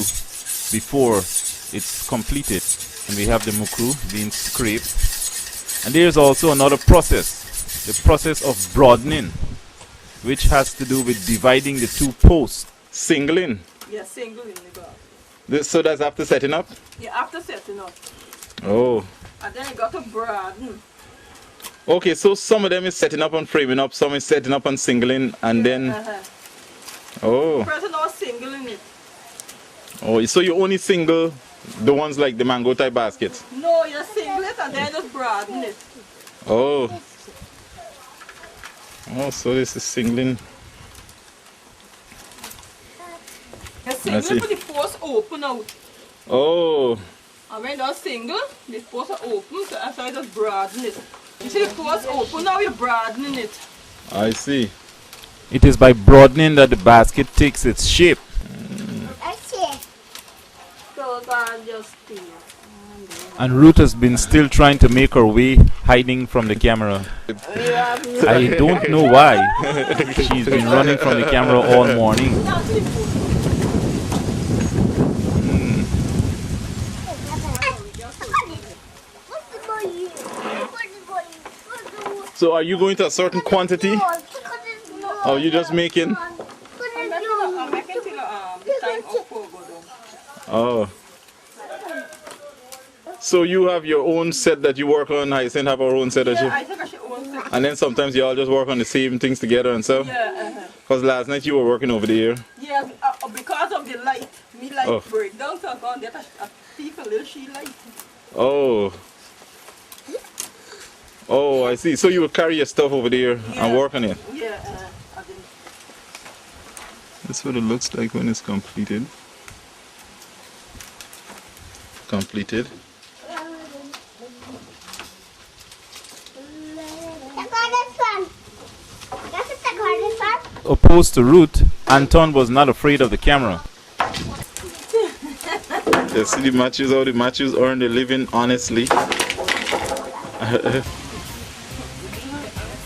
before it's completed. And we have the mukru being scraped. And there's also another process, the process of broadening, which has to do with dividing the two posts. Singling. Yeah, single in the garden. So that's after setting up? Yeah, after setting up. Oh. And then you got to broaden. Okay, so some of them is setting up and framing up, some is setting up and singling, and then... Oh. First now singling it. Oh, so you only single the ones like the mango type baskets? No, you single it and then just broaden it. Oh. Oh, so this is singling. You single for the post open out. Oh. And when you single, the post are open, so after I just broaden it. You see the post open, now you're broadening it. I see. It is by broadening that the basket takes its shape. So that just And Ruth has been still trying to make her way, hiding from the camera. I don't know why. She's been running from the camera all morning. So are you going to a certain quantity? Or are you just making? I'm making till the time of 4 go down. Oh. So you have your own set that you work on, Hyacinth have our own set that you... I think I should own it. And then sometimes you all just work on the same things together and so? Yeah. Because last night you were working over there. Yeah, because of the light. Me light break down, so I'm going to get a thief a little sheet light. Oh. Oh, I see. So you would carry your stuff over there and work on it? Yeah. That's what it looks like when it's completed. Completed. Opposed to Ruth, Anton was not afraid of the camera. You see the Matthews, how the Matthews earn their living honestly.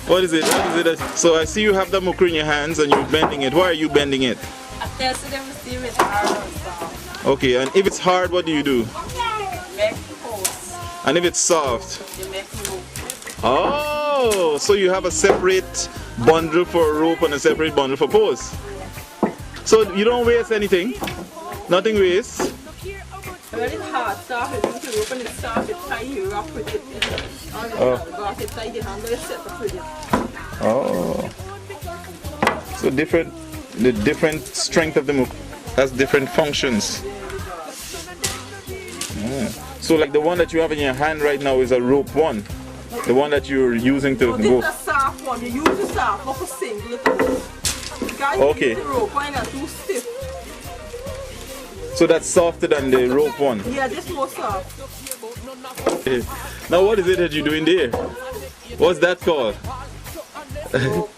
What is it? What is it? So I see you have the mukru in your hands and you're bending it. Why are you bending it? I tested them to see if it's hard or soft. Okay, and if it's hard, what do you do? Make holes. And if it's soft? You make rope. Oh, so you have a separate bundle for rope and a separate bundle for post. So you don't waste anything? Nothing wastes? When it's hard, soft, you use the rope and it's soft, it's tie you up with it. Oh. Got it, tie the handle, it's set up with it. Oh. So the different strength of the mukru has different functions. So like the one that you have in your hand right now is a rope one. The one that you're using to So this go. is a soft one, you use the soft one for single it. Because Okay. you use the rope one and too stiff. So that's softer than the rope one. Yeah, this more soft. Now what is it that you're doing there? What's that called?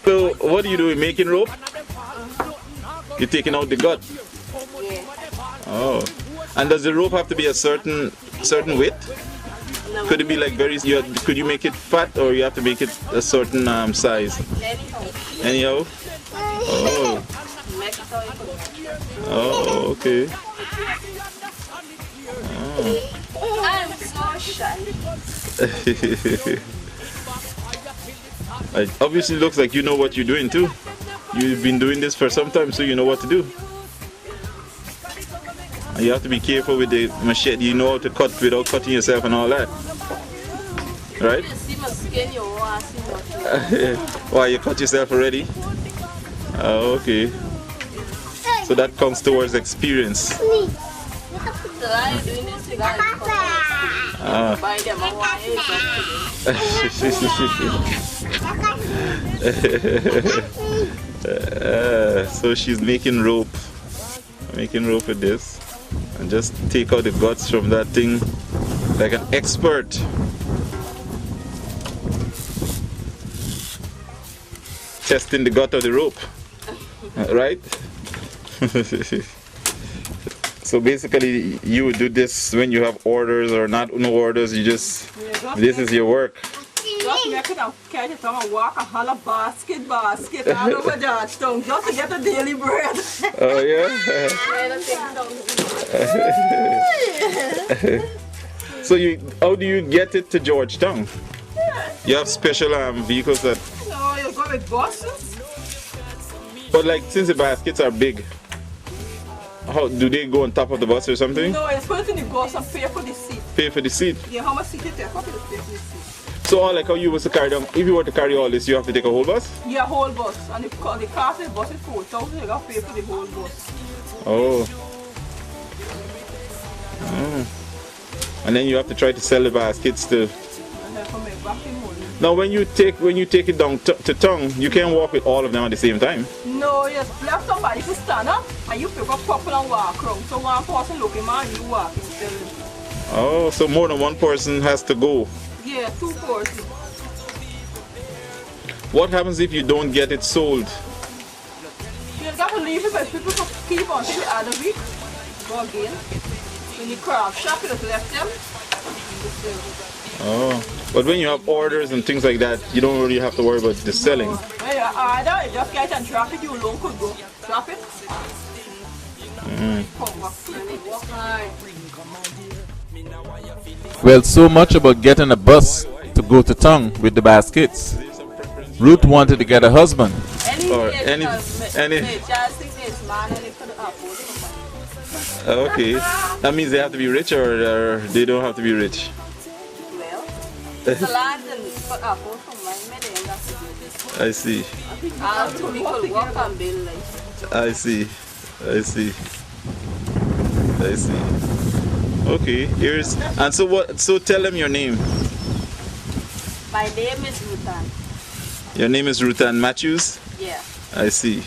So what are you doing? Making rope? You're taking out the gut. Yeah. Oh. And does the rope have to be a certain width? No. Could it be like could you make it fat or you have to make it a certain size? Anyhow? Oh. Make it how you put it. Oh, okay. I'm so shy. It obviously looks like you know what you're doing too. You've been doing this for some time, so you know what to do. And you have to be careful with the machete. You know how to cut without cutting yourself and all that. Right? You see my skin, you want to see what Why, you cut yourself already? Oh, okay. So that comes towards experience. So I'm doing this without buy them a wire. So she's making rope with this, and just take out the guts from that thing like an expert. Testing the gut of the rope, right? So basically you would do this when you have orders or not no orders, you just, this is your work. Just make it and catch it and walk a whole basket all over Georgetown just to get a daily bread. Oh yeah? So how do you get it to Georgetown? You have special vehicles that, No, you go with buses. but like since the baskets are big, how do they go on top of the bus or something? No, it's put in the bus and pay for the seat. Pay for the seat. Yeah, how much seat you take? How much you pay for the seat? So like how you was to carry them, if you were to carry all this, you have to take a whole bus? Yeah, whole bus. And the cost of the bus is 4,000, you got to pay for the whole bus. Oh. And then you have to try to sell the baskets to. And then for make back the money. Now when you take it down to tongue, you can't walk with all of them at the same time. No, you left somebody to stand up and you pick up couple and walk around. So one person looking man, you walk still. Oh, so more than one person has to go. Yeah, 2 persons. What happens if you don't get it sold? You got to leave it, but people keep on till the other week. Go again. When you craft shop, you just left them. Oh, but when you have orders and things like that, you don't really have to worry about the selling. When you order, you just get and drop it, you alone could go. Drop it. Come back. Walk hard. Well, so much about getting a bus to go to town with the baskets. Ruth wanted to get a husband. Or any. Okay, that means they have to be rich or they don't have to be rich. I see. I see. Okay, and so what? So tell them your name. My name is Rutan. Your name is Rutan Matthews. Yeah. I see.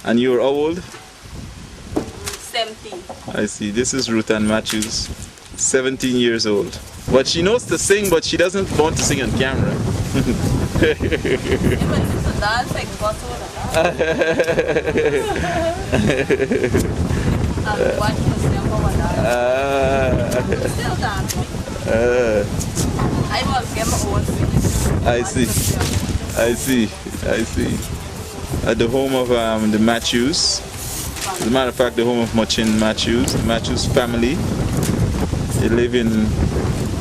And you're how old? 17. I see. This is Rutan Matthews, 17 years old. But she knows to sing, but she doesn't want to sing on camera. Still dancing. I must get my own thing. I see. At the home of the Matthews. As a matter of fact, the home of Machin Matthews. The Matthews family. They live in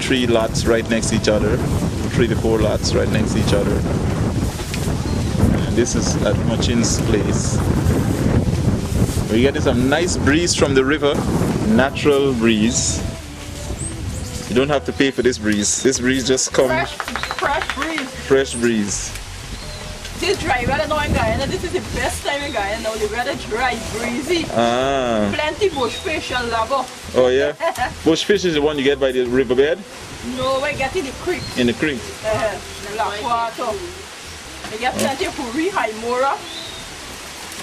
3 lots right next to each other. 3 to 4 lots right next to each other. And this is at Machin's place. We're getting some nice breeze from the river. Natural breeze. You don't have to pay for this breeze. This breeze just comes. Fresh breeze. Fresh breeze. This dry weather now in Guyana, this is the best time in Guyana now. The weather dry, breezy. Ah. Plenty bush fish and lava. Oh yeah? Bush fish is the one you get by the riverbed? No, we get in the creek. In the creek? The lake water. They get plenty of puri, haimora.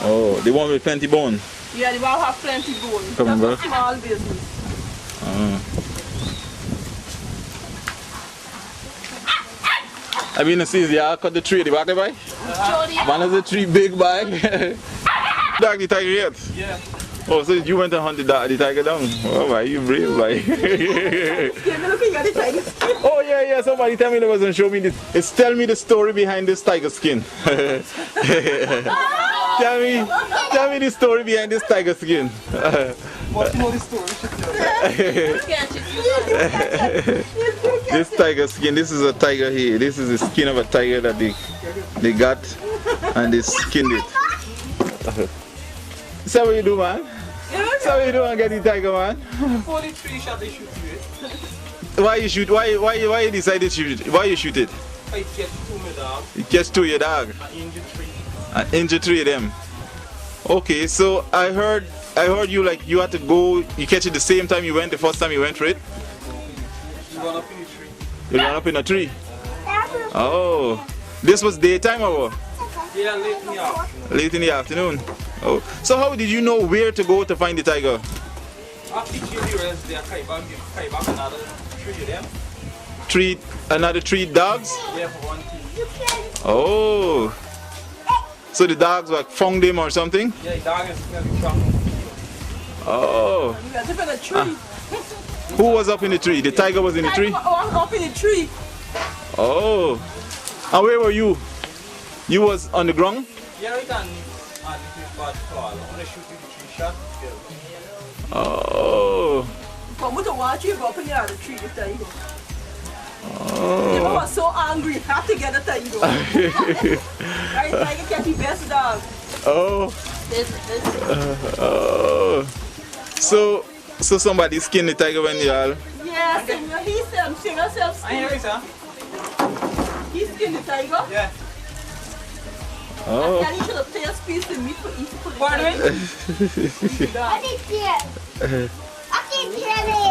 Oh, the one with plenty bone? Yeah, they will have plenty bone. Come That's on, a small business. I mean, to see, yeah, cut the tree, the back there, boy? One of the tree big, boy. Dog the tiger yet? Yeah. Oh, so you went and hunted the tiger down? Oh, boy, you brave, boy. Looking at the tiger skin. Oh, yeah, somebody tell me they was going to show me this. It's tell me the story behind this tiger skin. Tell me the story behind this tiger skin. What you know the story? This tiger skin, this is a tiger here. This is the skin of a tiger that they got and they skinned it. So what you do, man? So what you do and get the tiger, man? 43 shot they shoot you. Why you shoot? Why you decided to shoot it? Why you shoot it? I catch 2 my dog. You catch 2 of your dog. And injure 3. And injure 3 of them. Okay, so I heard you like you had to go. You catch it the same time you went the first time you went for it. You run up in the tree. You ran up in a tree. Oh, this was daytime or what? Yeah, late in the afternoon. Late in the afternoon. Oh, so how did you know where to go to find the tiger? After you the rest, they are kai back another 3 of them. Another 3 dogs? Yeah, for 1 team. Oh, so the dogs like found them or something? Yeah, the dog is going to be trapped. Oh, You got to put a tree. who was up in the tree? The tiger was in the tree? Up in the tree. Oh, and where were you? You was on the ground? Yeah, we can add the bad call. I'm going to shoot you the 3 shot. Oh. Come to watch you go up in the other tree, the tiger. Oh. They were so angry, had to get the tiger. Right, tiger can be best dog. Oh. Oh. So somebody skinned the tiger when you all. Yes, he said, sing yourself I hear skin. it, sir. He skinned the tiger. Yeah. Oh. And he should have taken a piece of meat for each for the Pardon me? tiger.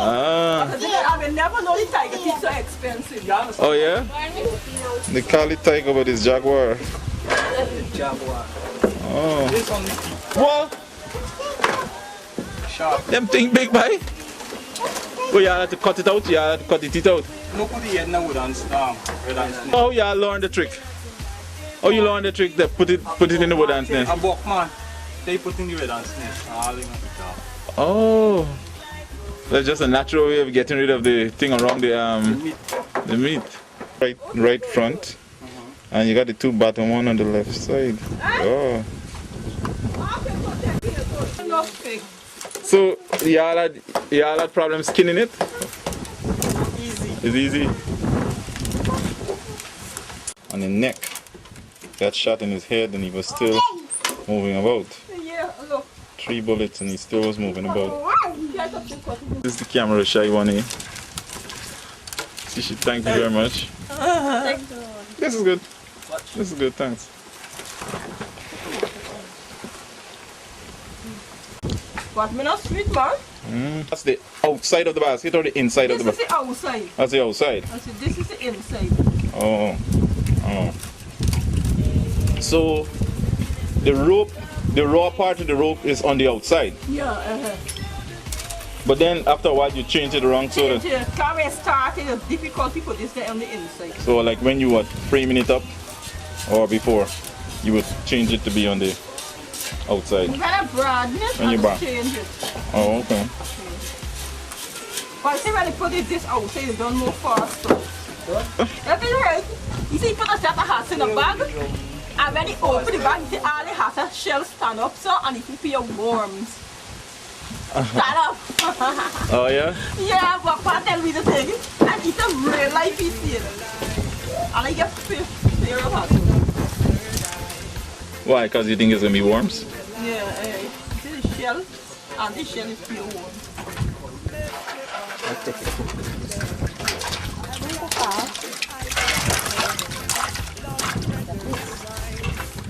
Ah. I will never know the tiger, it's so expensive. Oh yeah? They call it tiger but it's jaguar. Jaguar. Oh. This one is What? sharp. Them thing big, boy? Oh, you had to cut it out? You had to cut the teeth out? No put the head in the wood and snake. Oh, you learned the trick. Oh, you learned the trick that put it in the wood and snake. A buck man, they put in the wood and snake. All in the job. Oh. That's just a natural way of getting rid of the thing around the meat. Right front. And you got the 2 bottom, one on the left side. Oh. So y'all had problems skinning it? Easy. It's easy. On the neck. Got shot in his head and he was still moving about. Yeah, look. 3 bullets and he still was moving about. This is the camera shy one here. She thank you very much. This is good. This is good, thanks. What, me not sweet, man? That's the outside of the basket or the inside of the This is basket? the outside. That's the outside. I said, this is the inside. Oh. Oh. So the raw part of the rope is on the outside. Yeah, But then after a while you change it around so that Carry started, it's difficult to put this there on the inside. so like when you were framing it up or before you would change it to be on the outside. When I broaden it, When I you just broad- change it. Oh, okay. But I say when you put this outside, you don't move fast. If you right, you see, you put a set of hats in a bag, and when you open the bag, you see all the hats and shells stand up, so, and you keep your worms. Stand up. Oh yeah? Yeah, but can't tell me the thing. And it's a real life here. And I get fear of hats. Why? Because you think it's gonna be worms? Yeah, see the shell, and this shell is pure worm.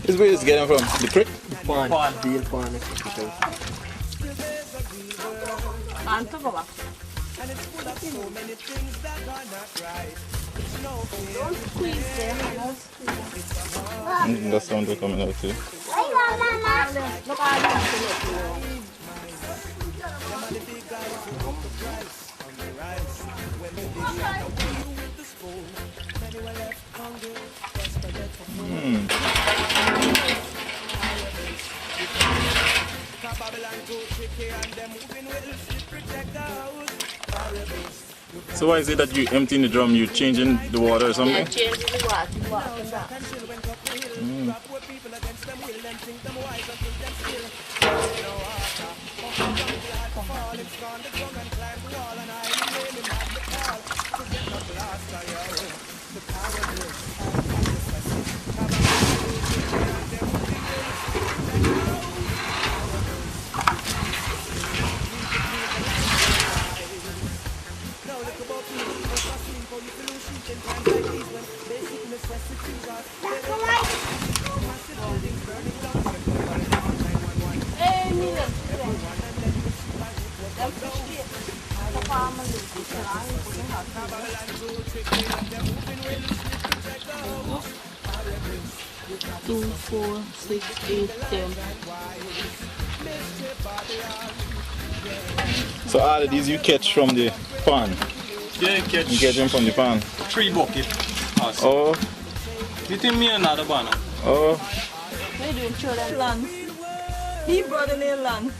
This where it's getting from? The creek? Pan. Deal pan. And to go back. Don't squeeze them, don't squeeze. That sound will coming out too. Look at that. So why is it that you emptying the drum, you changing the water or something? Change the water. Two, 4, 6, 8, 10. So all of these you catch from the pond? Yeah, catch. You get them from the pond? 3 buckets. Awesome. Oh, You think me another banana? oh. What are you doing? Show them land. He brought in their land.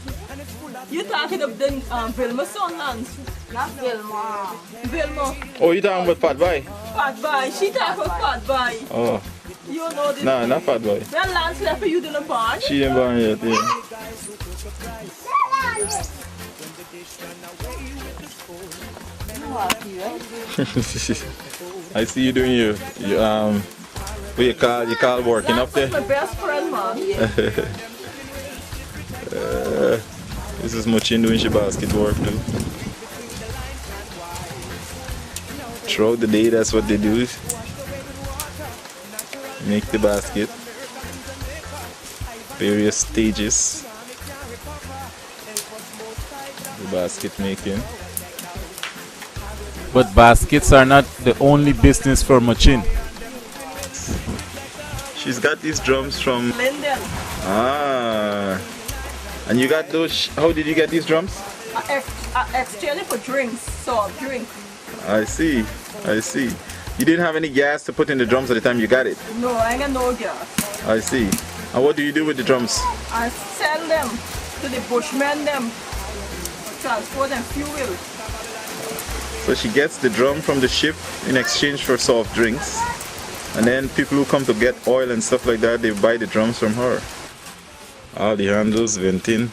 You talking of the Vilma son land? Not Vilma. Vilma. Oh, you talking about Fat Boy? Fat Boy. She talking about Fat Boy. Oh, You know this. nah, not Fat Boy. When Lance left for you to the pond? She didn't born yet, yeah. I see you doing your what you call working up there. My best friend, man. This is Muchin doing she basket work too. Throughout the day, that's what they do. Make the basket. Various stages. The basket making. But baskets are not the only business for Machin. She's got these drums from. Linden. Ah. And you got those. How did you get these drums? I exchange it for drinks. Soft drink. I see. I see. You didn't have any gas to put in the drums at the time you got it? No, I ain't got no gas. I see. And what do you do with the drums? I sell them to the bushmen them. Transport them fuel. So she gets the drum from the ship in exchange for soft drinks. And then people who come to get oil and stuff like that, they buy the drums from her. All the handles, venting.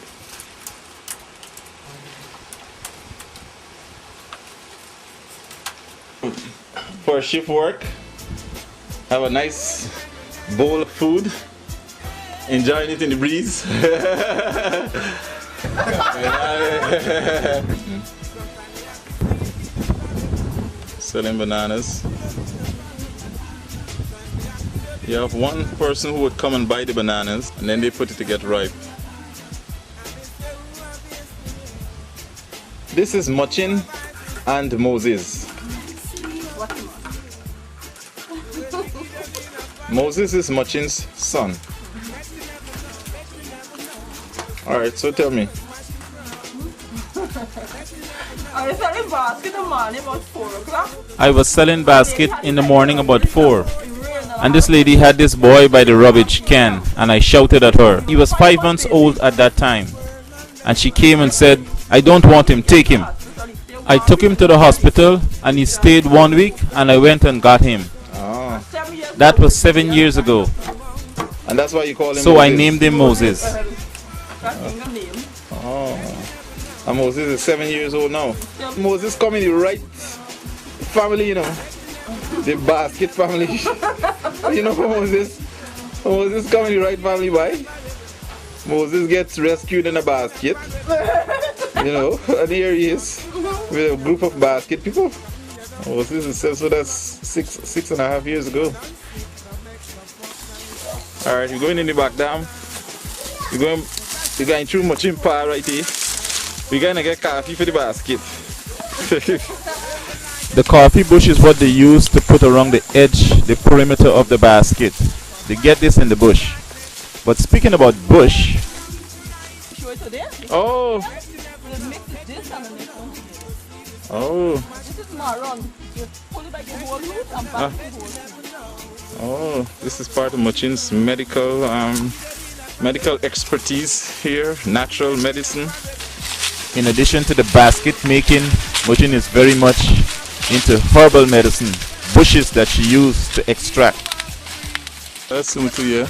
For shift work, have a nice bowl of food, enjoying it in the breeze. Selling bananas. You have one person who would come and buy the bananas and then they put it to get ripe. This is Machin and Moses. Moses is Machin's son. Alright, so tell me. I sell a basket in the morning about 4 o'clock. I was selling basket in the morning about 4. And this lady had this boy by the rubbish can, and I shouted at her. He was 5 months old at that time. And she came and said, I don't want him, take him. I took him to the hospital and he stayed 1 week and I went and got him. Oh. That was 7 years ago. And that's why you call him So I Moses. named him Moses. Oh. And Moses is 7 years old now. Moses come in the right family, you know. The basket family. You know, for Moses. Moses come in the right family, why? Moses gets rescued in a basket. You know, and here he is with a group of basket people. Moses is so that's 6.5 years ago. Alright, we're going in the back dam. We're going through Muchin Pa right here. We're gonna get coffee for the basket. The coffee bush is what they use to put around the edge, the perimeter of the basket. They get this in the bush. But speaking about bush, Oh, The mix is this and the next one. oh, This is marron. You pull it like a whole root and back the whole root. oh! This is part of Muchin's medical expertise here, natural medicine. in addition to the basket making, Muchin is very much into herbal medicine, bushes that she used to extract. That's soon too, yeah.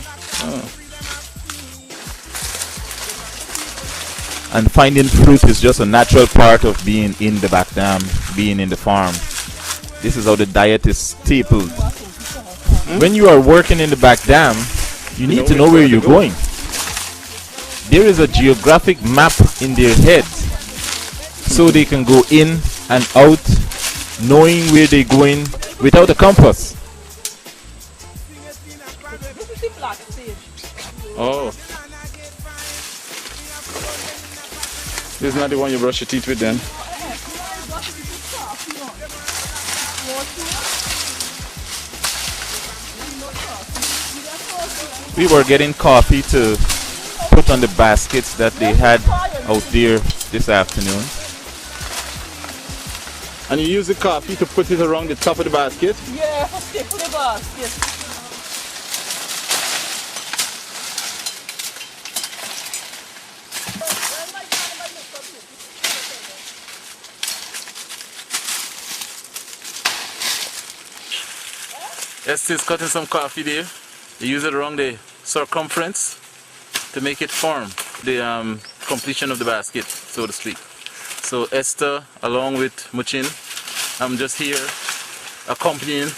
And finding fruit is just a natural part of being in the back dam, being in the farm. This is how the diet is stapled. When you are working in the back dam, you need to know where you're going. There is a geographic map in their head, so they can go in and out, knowing where they're going without a compass. This is the black stage. Oh, this is not the one you brush your teeth with, then. We were getting coffee to put on the baskets that they had out there this afternoon. And you use the coffee to put it around the top of the basket. Yeah, for staple the basket. Esther's cutting some coffee there. You use it around the circumference to make it form the completion of the basket, so to speak. So Esther, along with Muchin, I'm just here accompanying,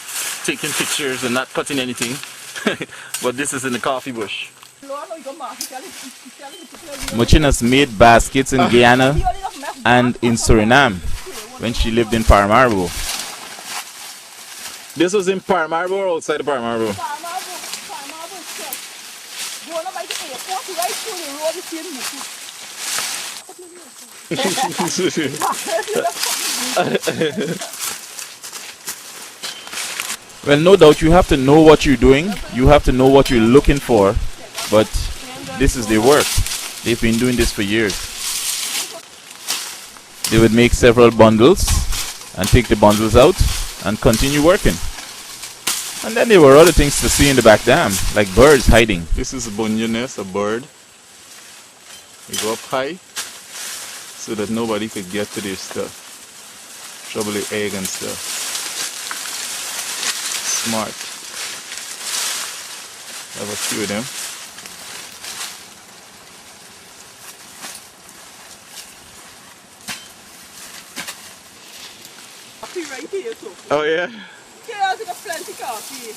taking pictures and not cutting anything. But this is in the coffee bush. Muchin has made baskets in Guyana and in Suriname when she lived in Paramaribo. This was in Paramaribo or outside of Paramaribo? Well, no doubt you have to know what you're doing, you have to know what you're looking for, but this is their work. They've been doing this for years. They would make several bundles and take the bundles out and continue working. And then there were other things to see in the back dam, like birds hiding. This is a bunya nest, a bird. We go up high so that nobody could get to their stuff. Trouble the egg and stuff. Smart. Have a few of them. Coffee right here, so. Oh yeah? Here's the plenty coffee.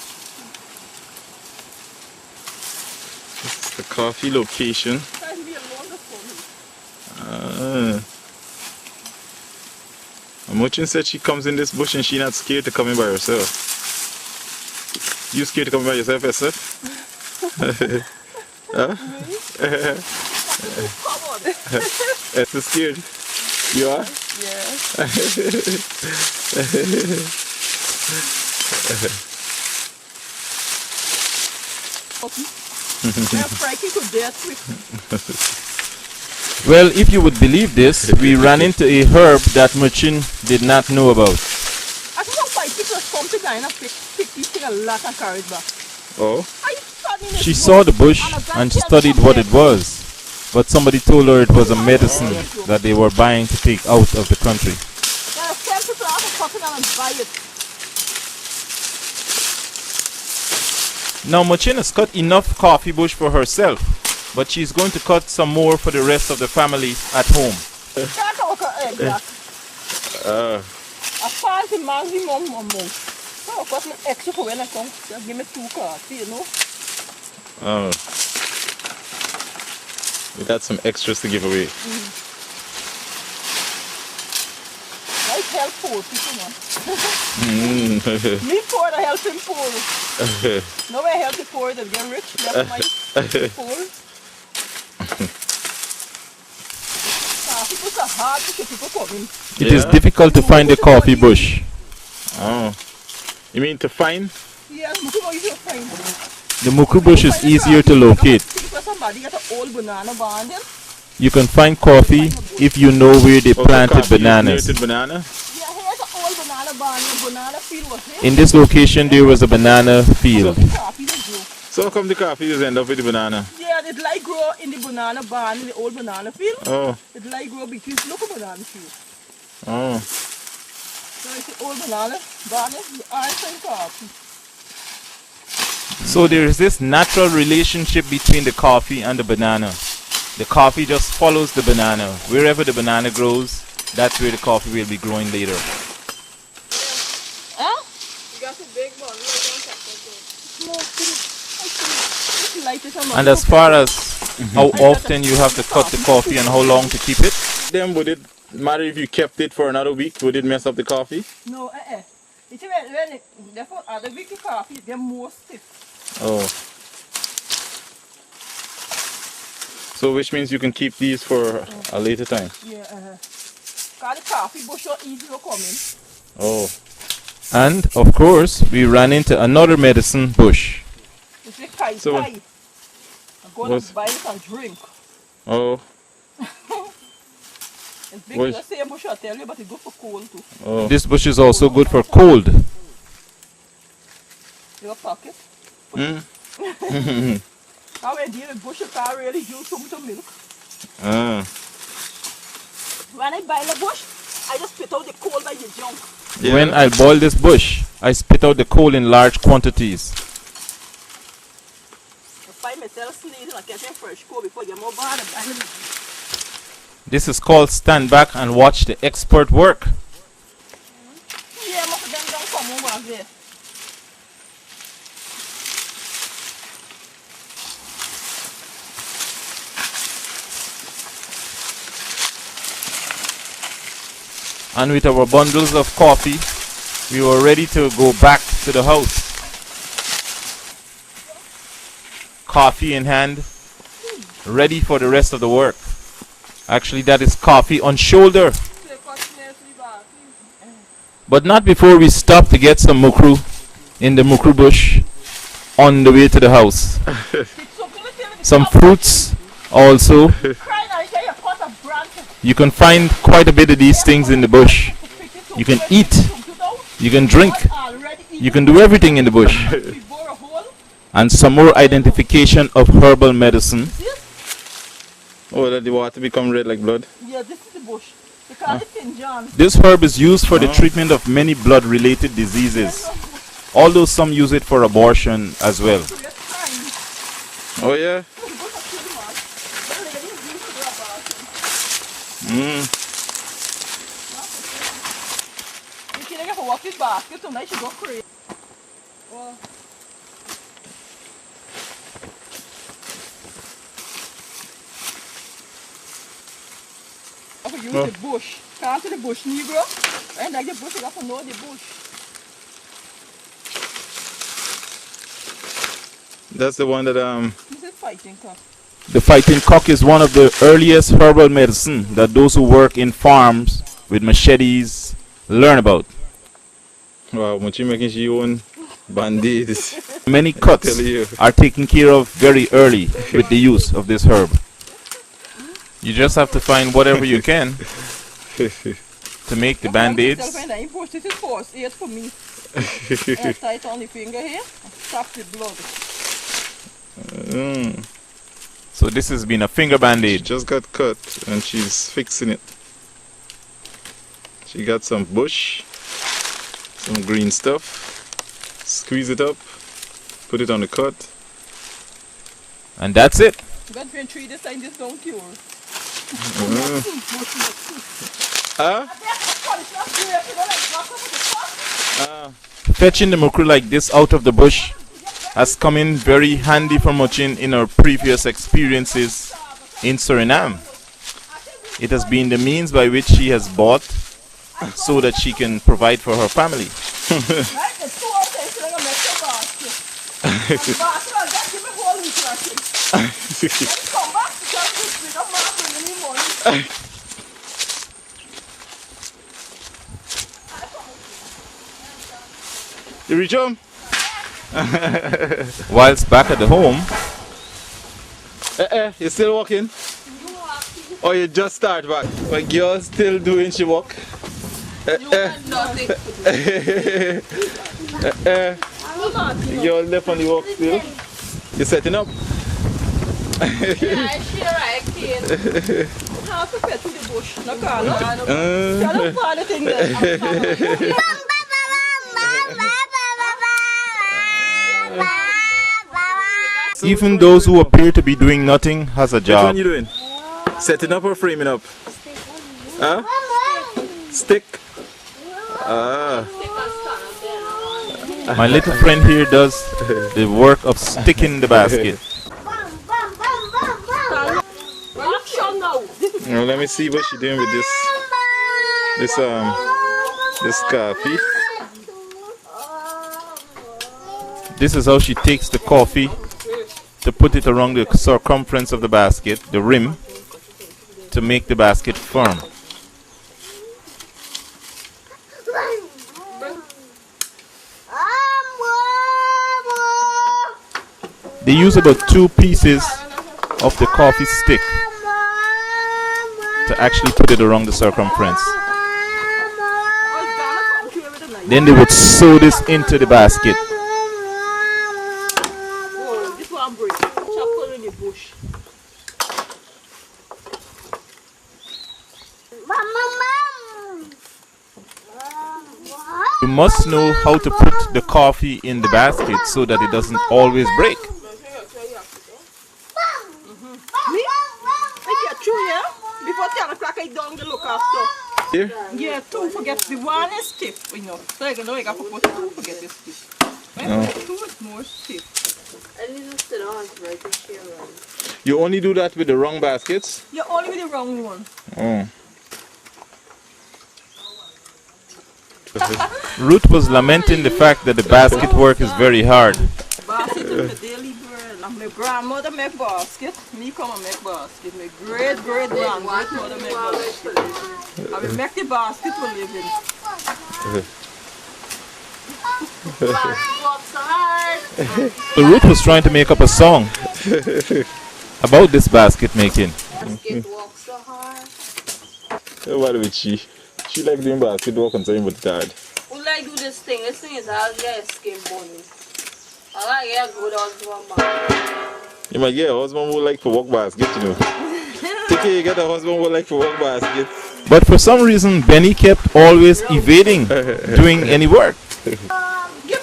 This is the coffee location. That will be a longer for me. Muchin said she comes in this bush and she's not scared to come in by herself. You scared to come in by yourself, Esther? Huh? Come on. Esther scared? You are? Yeah. Frankie could dare quick. Well, if you would believe this, we ran into a herb that Muchin did not know about. I think some white people come to Guyana pick these things a lot and carry it back. Oh? She saw the bush and studied what it was, but somebody told her it was a medicine that they were buying to take out of the country. cutting and buy it. Now Machin has cut enough coffee bush for herself, but she's going to cut some more for the rest of the family at home. Can't talk egg that. A fancy maximum amount. So I got an extra for when I come. Just give me 2 coffee, you know. Oh. We got some extras to give away. Like help poor people, man. Me poor, I help him poor. No way I help the poor, they'll get rich. Never mind poor. People are hard to get people coming. It is difficult to find a coffee bush. Oh. You mean to find? Yeah, look how easy to find. The muku bush is easier to locate. If somebody get an old banana barn, then You can find coffee if you know where they planted Coffee is bananas. native banana? yeah, here's an old banana barn. The banana field was here. In this location, there was a banana field. Coffee they grow. So how come the coffee is end up with the banana? Yeah, it like grow in the banana barn, in the old banana field. Oh. It like grow between local banana field. Oh. So it's the old banana barn, the ice and coffee. So there is this natural relationship between the coffee and the banana. The coffee just follows the banana. Wherever the banana grows, that's where the coffee will be growing later. Huh? You got a big one. And as far as how often you have to cut the coffee and how long to keep it, Then would it matter if you kept it for another week? Would it mess up the coffee? No, it's when therefore other week the coffee, they're more stiff. Oh. So which means you can keep these for a later time. Yeah, Cause the coffee bush are easy to come in. Oh. and of course we ran into another medicine bush. It's like kai So- kai. I'm going What's- to buy it and drink. Oh. It's big, What- the same bush I tell you, but it's good for cold too. Oh. This bush is also good for cold. Your pocket. Mm. How I deal with bush, you can't really use too much milk. Ah. When I buy the bush, I just spit out the coal by the junk. Yeah. When I boil this bush, I spit out the coal in large quantities. I find myself sneezing and getting fresh coal before you're more bad at buying it. This is called stand back and watch the expert work. Yeah, most of them don't come over there. And with our bundles of coffee, we were ready to go back to the house. Coffee in hand, ready for the rest of the work. Actually, that is coffee on shoulder. But not before we stop to get some mukru in the mukru bush on the way to the house. Some fruits also. You can find quite a bit of these things in the bush. You can eat, you can drink, you can do everything in the bush. And some more identification of herbal medicine. Oh, that the water become red like blood? Yeah, this is the bush. They call it St. John. This herb is used for the treatment of many blood-related diseases, although some use it for abortion as well. Oh yeah? Mm. You can get a walking basket tonight, you go crazy. I could use the bush. Can't see the bush, Negro. And like the bush, you got to know the bush. That's the one that This is fighting cup. The fighting cock is one of the earliest herbal medicine that those who work in farms with machetes learn about. wow, Muchi making she own band-aids. Many cuts tell you. are taken care of very early with the use of this herb. You just have to find whatever you can to make the band-aids. This is force aid for me. And tight on the finger here. And stop the blood. Mm. So this has been a finger She band-aid. just got cut and she's fixing it. She got some bush Some green stuff. Squeeze it up. Put it on the cut. And that's it. God when tree this and this don't cure. Fetching the mackerel like this out of the bush has come in very handy for Muchin in her previous experiences in Suriname. It has been the means by which she has bought so that she can provide for her family. You reach home? Whilst back at the home, You still walking? Or you just start back? My girl still doing she walk? Nothing. Girl left on the walk still? You setting up? Yeah, sure I can. Half a pet to the bush. No Carla. Tell them what the thing there. even those who appear to be doing nothing has a Which job. one you doing? Setting up or framing up? Huh? Stick? Ah. My little friend here does the work of sticking the basket. Now let me see what she's doing with this coffee. This is how she takes the coffee to put it around the circumference of the basket, the rim, to make the basket firm. They use about 2 pieces of the coffee stick to actually put it around the circumference. Then they would sew this into the basket. This one break. Chop in the bush. You must know how to put the coffee in the basket so that it doesn't always break. Before 10 o'clock, I don't look after. Here? Yeah, 2 forget the one is stiff, you know. So I know I got to put 2 forget this stiff. When 2 is more stiff. I need to sit on right to share. You only do that with the wrong baskets? You're only with the wrong one. Oh. Ruth was lamenting the fact that the basket work is very hard. Basket is my daily bread. And my grandmother make basket. Me come and make basket. My great grandmother make basket. And we make the basket for living. So Ruth was trying to make up a song about this basket making. What with she? She like doing basket work and saying but hard. Who like do this thing? This thing is hard to get skin money. I like get good husband, man. You might get a husband who like to work basket, you know. Take care, you get a husband who like to work basket. But for some reason, Benny kept always evading doing any work. Give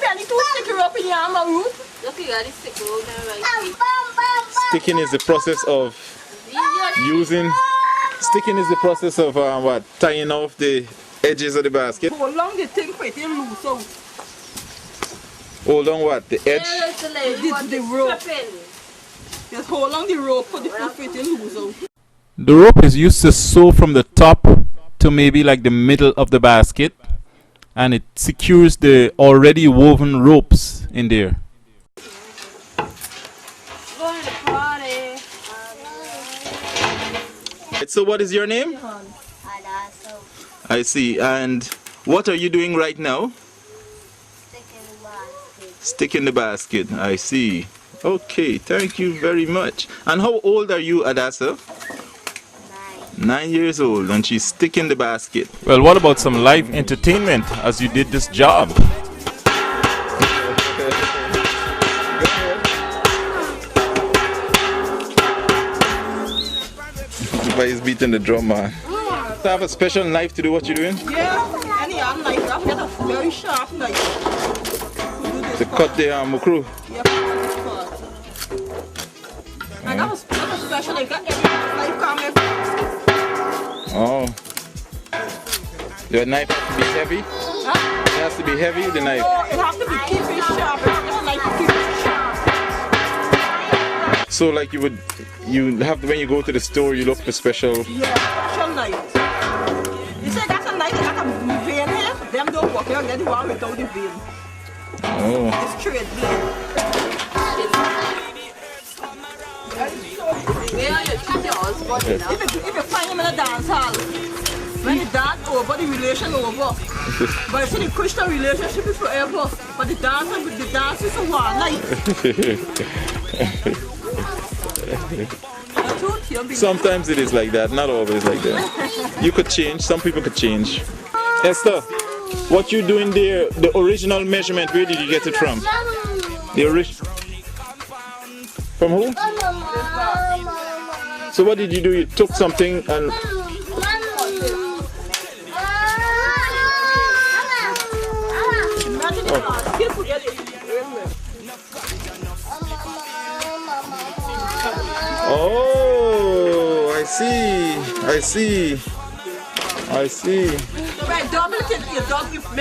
Benny 2 sticker up in your arm, Ruth. Look, you got this sticker out there right here. Sticking is the process of using. Sticking is the process of what? Tying off the edges of the basket. Hold long the thing for it to loose out. Hold on what? The edge? The rope. Just hold on the rope for the foot for it to loose out. The rope is used to sew from the top to maybe like the middle of the basket, and it secures the already woven ropes in there. So what is your name? I see. And what are you doing right now? Sticking the basket. I see. Okay, thank you very much. And how old are you, Adasa? 9 years old, and she's sticking the basket. Well, what about some live entertainment as you did this job? Everybody's beating the drum, man. Do you have a special knife to do what you're doing? Yeah, the hand knife, you have to get a very sharp knife to do this To part. cut the mukru. Yeah, this part. I got a special, I got every knife come every. Oh. The knife has to be heavy? Huh? It has to be heavy, the knife. No, it has to be keep it sharp. It's just a knife to keep it sharp. So like you have to, when you go to the store, you look for special. Yeah, special knife. You say that's a knife, that's a vein here. Them don't work. You get the one without the vein. Oh. It's straight blade. If you find him in a dance hall, when the dance over, the relation over. But you see the Christian relationship is forever. But the dance is a one night. Sometimes it is like that, not always like that. You could change, some people could change. Esther, what you doing there, the original measurement, where did you get it from? The original. From who? So what did you do? You took something and... Oh, I see.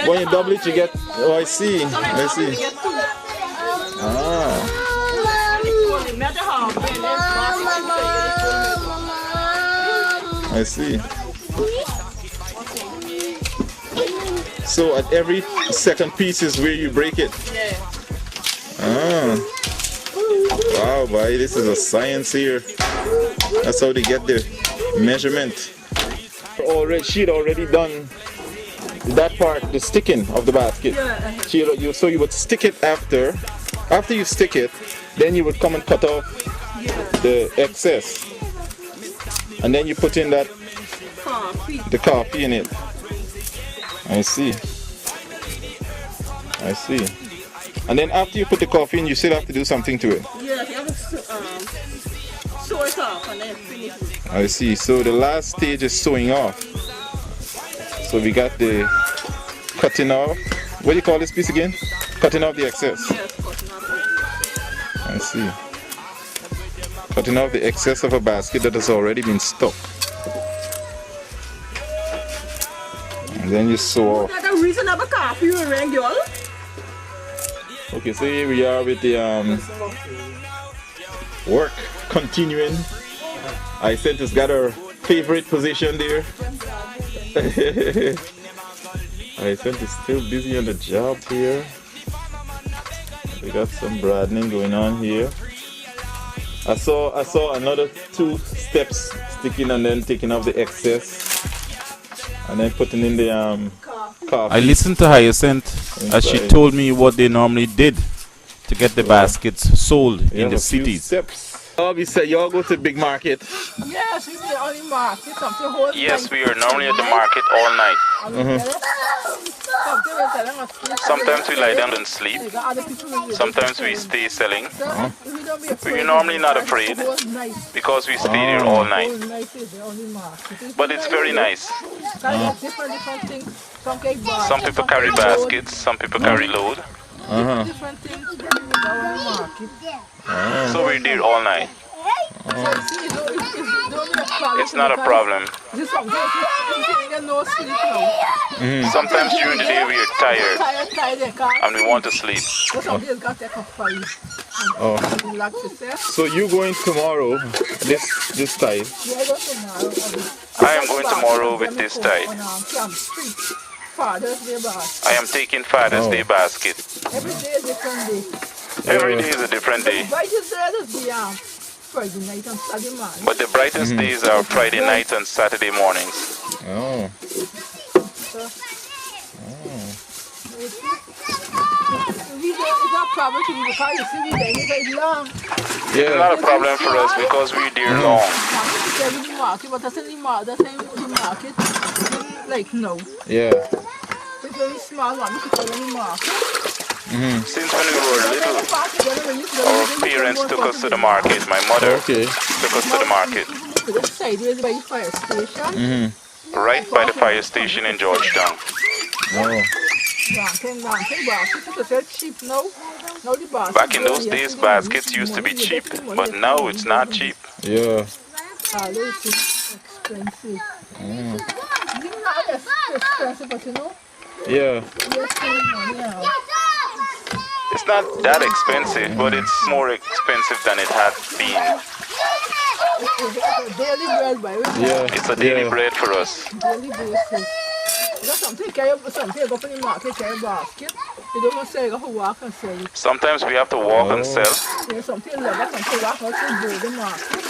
When you double it, you get... Oh, I see. Ah. I see. So at every second piece is where you break it? Yeah. Ah. Wow, boy, this is a science here. That's how they get the measurement. She'd already done that part, the sticking of the basket. Yeah. So you would stick it after you stick it, then you would come and cut off the excess. And then you put in the coffee in it. I see. And then after you put the coffee in, you still have to do something to it. Yeah, you have to sew it off and then finish it. I see. So the last stage is sewing off. So we got the cutting off. What do you call this piece again? Cutting off the excess. Yes, cutting off. I see. Cutting off the excess of a basket that has already been stuck. And then you sew off. That's a reasonable coffee you ring, girl. Okay, so here we are with the work continuing. Icentus got her favorite position there. Icentus still busy on the job here. We got some broadening going on here. I saw another 2 steps sticking and then taking off the excess and then putting in the coffee. I listened to Hyacinth as she told me what they normally did to get the baskets sold in the cities. Steps. We said y'all go to the big market. Yes, we stay on the market. Something whole Yes, we are normally at the market all night. Sometimes we lie down and sleep. Sometimes we stay selling. We're normally not afraid because we stay there all night. But it's very nice. Some people carry baskets, some people carry load. So we're there all night. It's not a problem. Sometimes during the day we are tired and we want to sleep. So you going tomorrow, this tide? I am going tomorrow with this tide. I am taking Father's Day basket. Every day is a different day. Every day is a different day. Friday night and Saturday morning. But the brightest days are Friday nights and Saturday mornings. Oh. It's not a problem to me because you see we day very long. It's not a problem for us because we're there long. The market, but that's in the market, like no. Yeah. It's very small one, you can in the market. Since when we were little, our parents took us to the market. My mother took us to the market. Sideways by the fire station. Right by the fire station in Georgetown. Oh. Ranking baskets are cheap now. Now the baskets Back in those days, baskets used to be cheap, but now it's not cheap. Yeah. It's expensive. It's not expensive, but you know. Yeah. It's not that expensive, but it's more expensive than it had been. Daily bread, by Yeah. It's a daily bread for us. daily basis. You got something carry something go up in the market, carry a basket. You don't want to sell, you have to walk and sell it. Sometimes we have to walk and sell. There's something leather, something walk out to the market.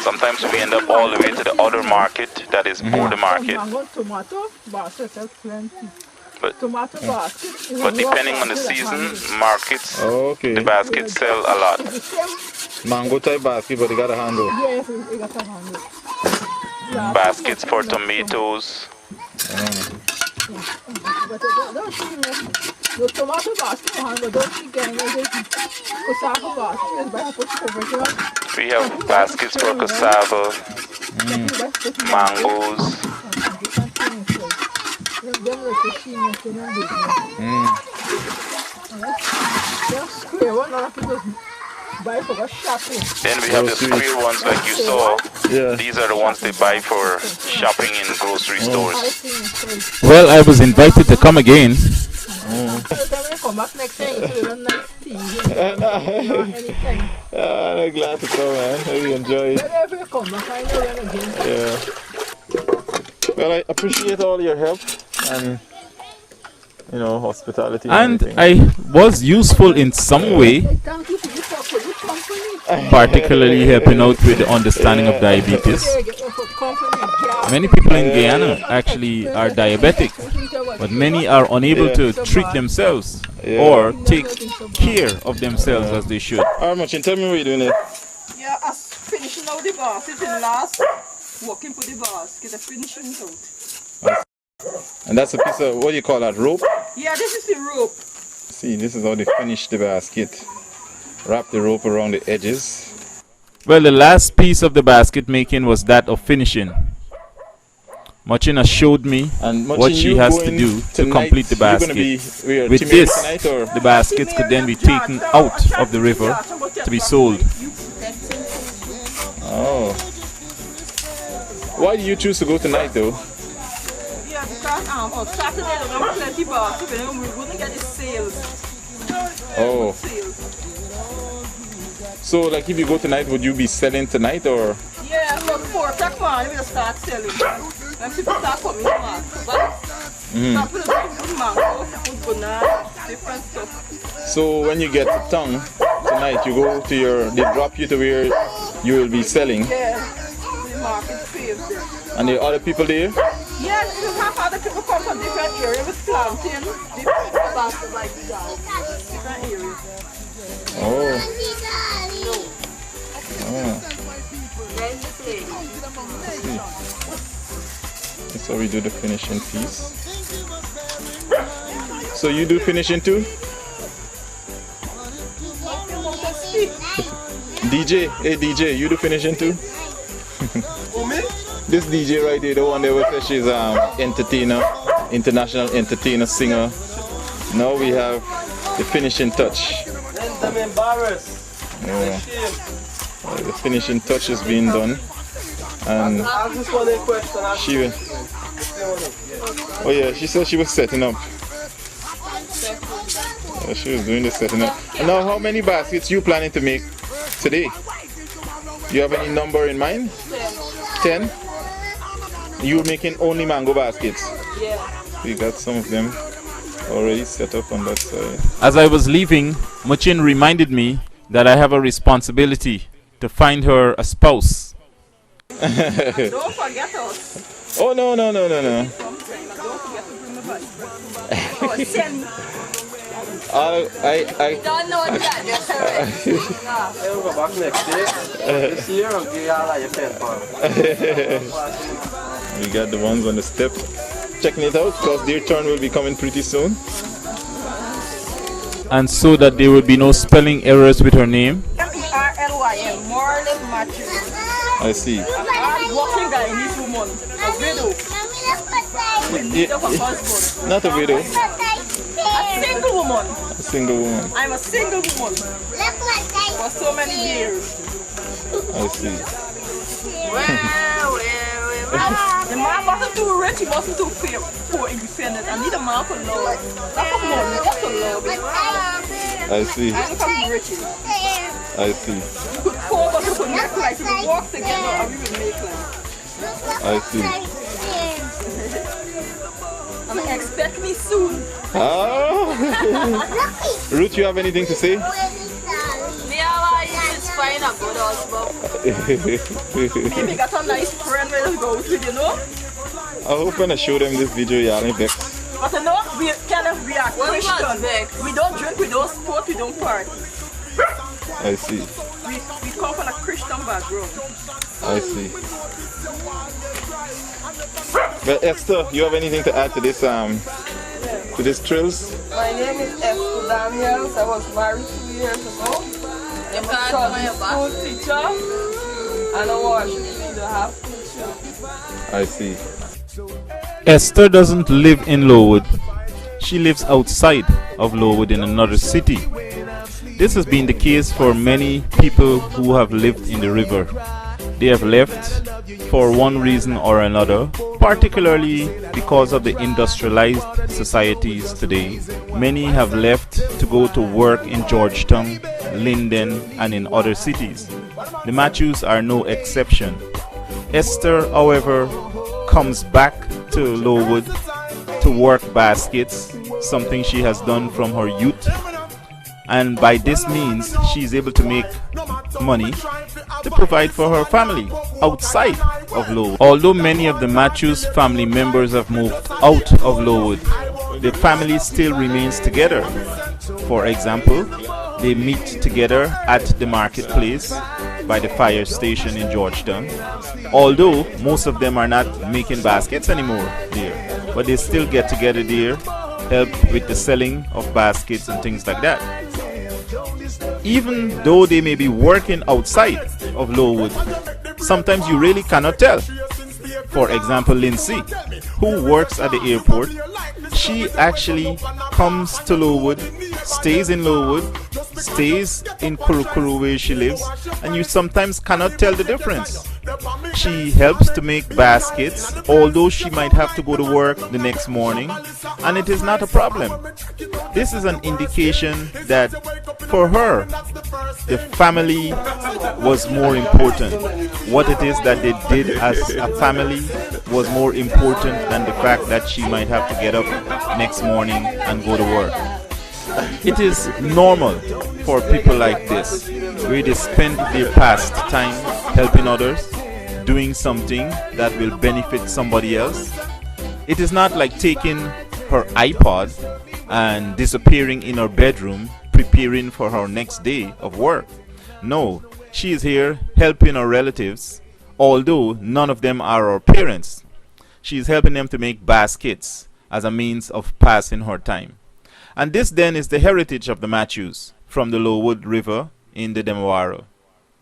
Sometimes we end up all the way to the other market that is border market. Mango, tomato, basket, sell plenty. But, Tomato basket. but depending on the season, markets, Okay. the baskets sell a lot. Mango type basket, but they got a handle. Yes, you got a handle. Baskets for tomatoes. But don't see the tomato basket, but don't see cassava basket, but I put cover it. We have baskets for cassava, mangoes. Then we have the square ones like you saw. Yeah. These are the ones they buy for shopping in grocery stores. Well, I was invited to come again. come back next time, so you don't nice tea. Anything. I'm glad to come, man. I really enjoy it. Whenever you come back, I know when again. Yeah. Well, I appreciate all your help and, you know, hospitality. And everything. I was useful in some way, Thank you for your support. Which company? particularly helping out with the understanding of diabetes. Many people in Guyana actually are diabetic, but many are unable to treat themselves or take care of themselves as they should. Alright, Machin, tell me what you're doing there. Yeah, I finishing out the basket in last. Walking for the basket, I finishing out. And that's a piece of, what do you call that, rope? Yeah, this is the rope. See, this is how they finish the basket. Wrap the rope around the edges. Well, the last piece of the basket making was that of finishing. Machina showed me And what Machin, she you has to going do to tonight, complete the you're gonna basket. be where, With Timmy this, tonight, or? the baskets could then be taken out of the river to be sold. Oh. Why do you choose to go tonight, though? Yeah, because on Saturday we have plenty basket, but we wouldn't get the sales. Oh. Sales. So, like, if you go tonight, would you be selling tonight, or? Yeah, about 4 o'clock morning we just start selling. When people start coming to market. But some people put mango, put banana, different stuff. So, when you get to town tonight, you go to your, they drop you to where you will be selling, Yeah, the market pays there. and there are other people there? Yeah, you have other people come from different areas with planting, different baskets like that. Different areas. Oh. Then the plate. That's how we do the finishing piece. So you do finishing too? DJ, hey DJ, you do finishing too? This DJ right here, the one that was said she's entertainer, international entertainer, singer. Now we have the finishing touch. I'm embarrassed. Yeah. The finishing touch is being done, and I just want a question. she will. Oh yeah, she said she was setting up. Yeah, she was doing the setting up. And now, how many baskets you planning to make today? You have any number in mind? 10. You making only mango baskets? Yeah. We got some of them already set up on that side. As I was leaving, Machin reminded me that I have a responsibility to find her a spouse. Don't forget us. Oh no. Don't forget to bring the bus. Oh, send. I Don't know that. I will go back next year. This year I'll give you all your pen for. We got the ones on the step. Checking it out because their turn will be coming pretty soon. And so that there will be no spelling errors with her name. M-E-R-L-Y-N, Marlon Matthews. I see. A hard-working Guyanese woman, a widow. in need of a husband. Not a widow. A single woman. A single woman. I'm a single woman for so many years. I see. The man wasn't too rich, he wasn't too poor independent. I need a man for love. Not for money, just for love. I see. I look at riches. I see. You could poor, but you could make life. We could walk together and we would make life. I see. And expect me soon. Ah. Ruth, you have anything to say? Find a good husband. Maybe got a nice friend where to go with, you know? I hope when I show them this video, y'all ain't vex. But you know, we are Christian. We don't drink, we don't smoke, we don't party. I see. We come from a Christian background. I see. Well, Esther, you have anything to add to this thrills? My name is Esther Daniels. I was married 2 years ago. I'm a school teacher and a washing half teacher. I see. Esther doesn't live in Lowood. She lives outside of Lowood in another city. This has been the case for many people who have lived in the river. They have left for one reason or another, particularly because of the industrialized societies today. Many have left to go to work in Georgetown, Linden, and in other cities. The Matthews are no exception. Esther, however, comes back to Lowood to work baskets, something she has done from her youth. And by this means, she is able to make money to provide for her family outside of Lowood. Although many of the Matthews family members have moved out of Lowood, the family still remains together. For example, they meet together at the marketplace by the fire station in Georgetown. Although most of them are not making baskets anymore there, but they still get together there, help with the selling of baskets and things like that. Even though they may be working outside of Lowood, sometimes you really cannot tell. For example, Lindsay, who works at the airport, she actually comes to Lowood, stays in Lowood, stays in Kurukuru where she lives, and you sometimes cannot tell the difference. She helps to make baskets, although she might have to go to work the next morning, and it is not a problem. This is an indication that for her, the family was more important. What it is that they did as a family was more important than the fact that she might have to get up next morning and go to work. It is normal for people like this, where they spend their past time helping others, doing something that will benefit somebody else. It is not like taking her iPod and disappearing in her bedroom, preparing for her next day of work. No, she is here helping her relatives, although none of them are her parents. She is helping them to make baskets as a means of passing her time. And this then is the heritage of the Matthews from the Lowwood River in the Demawaro.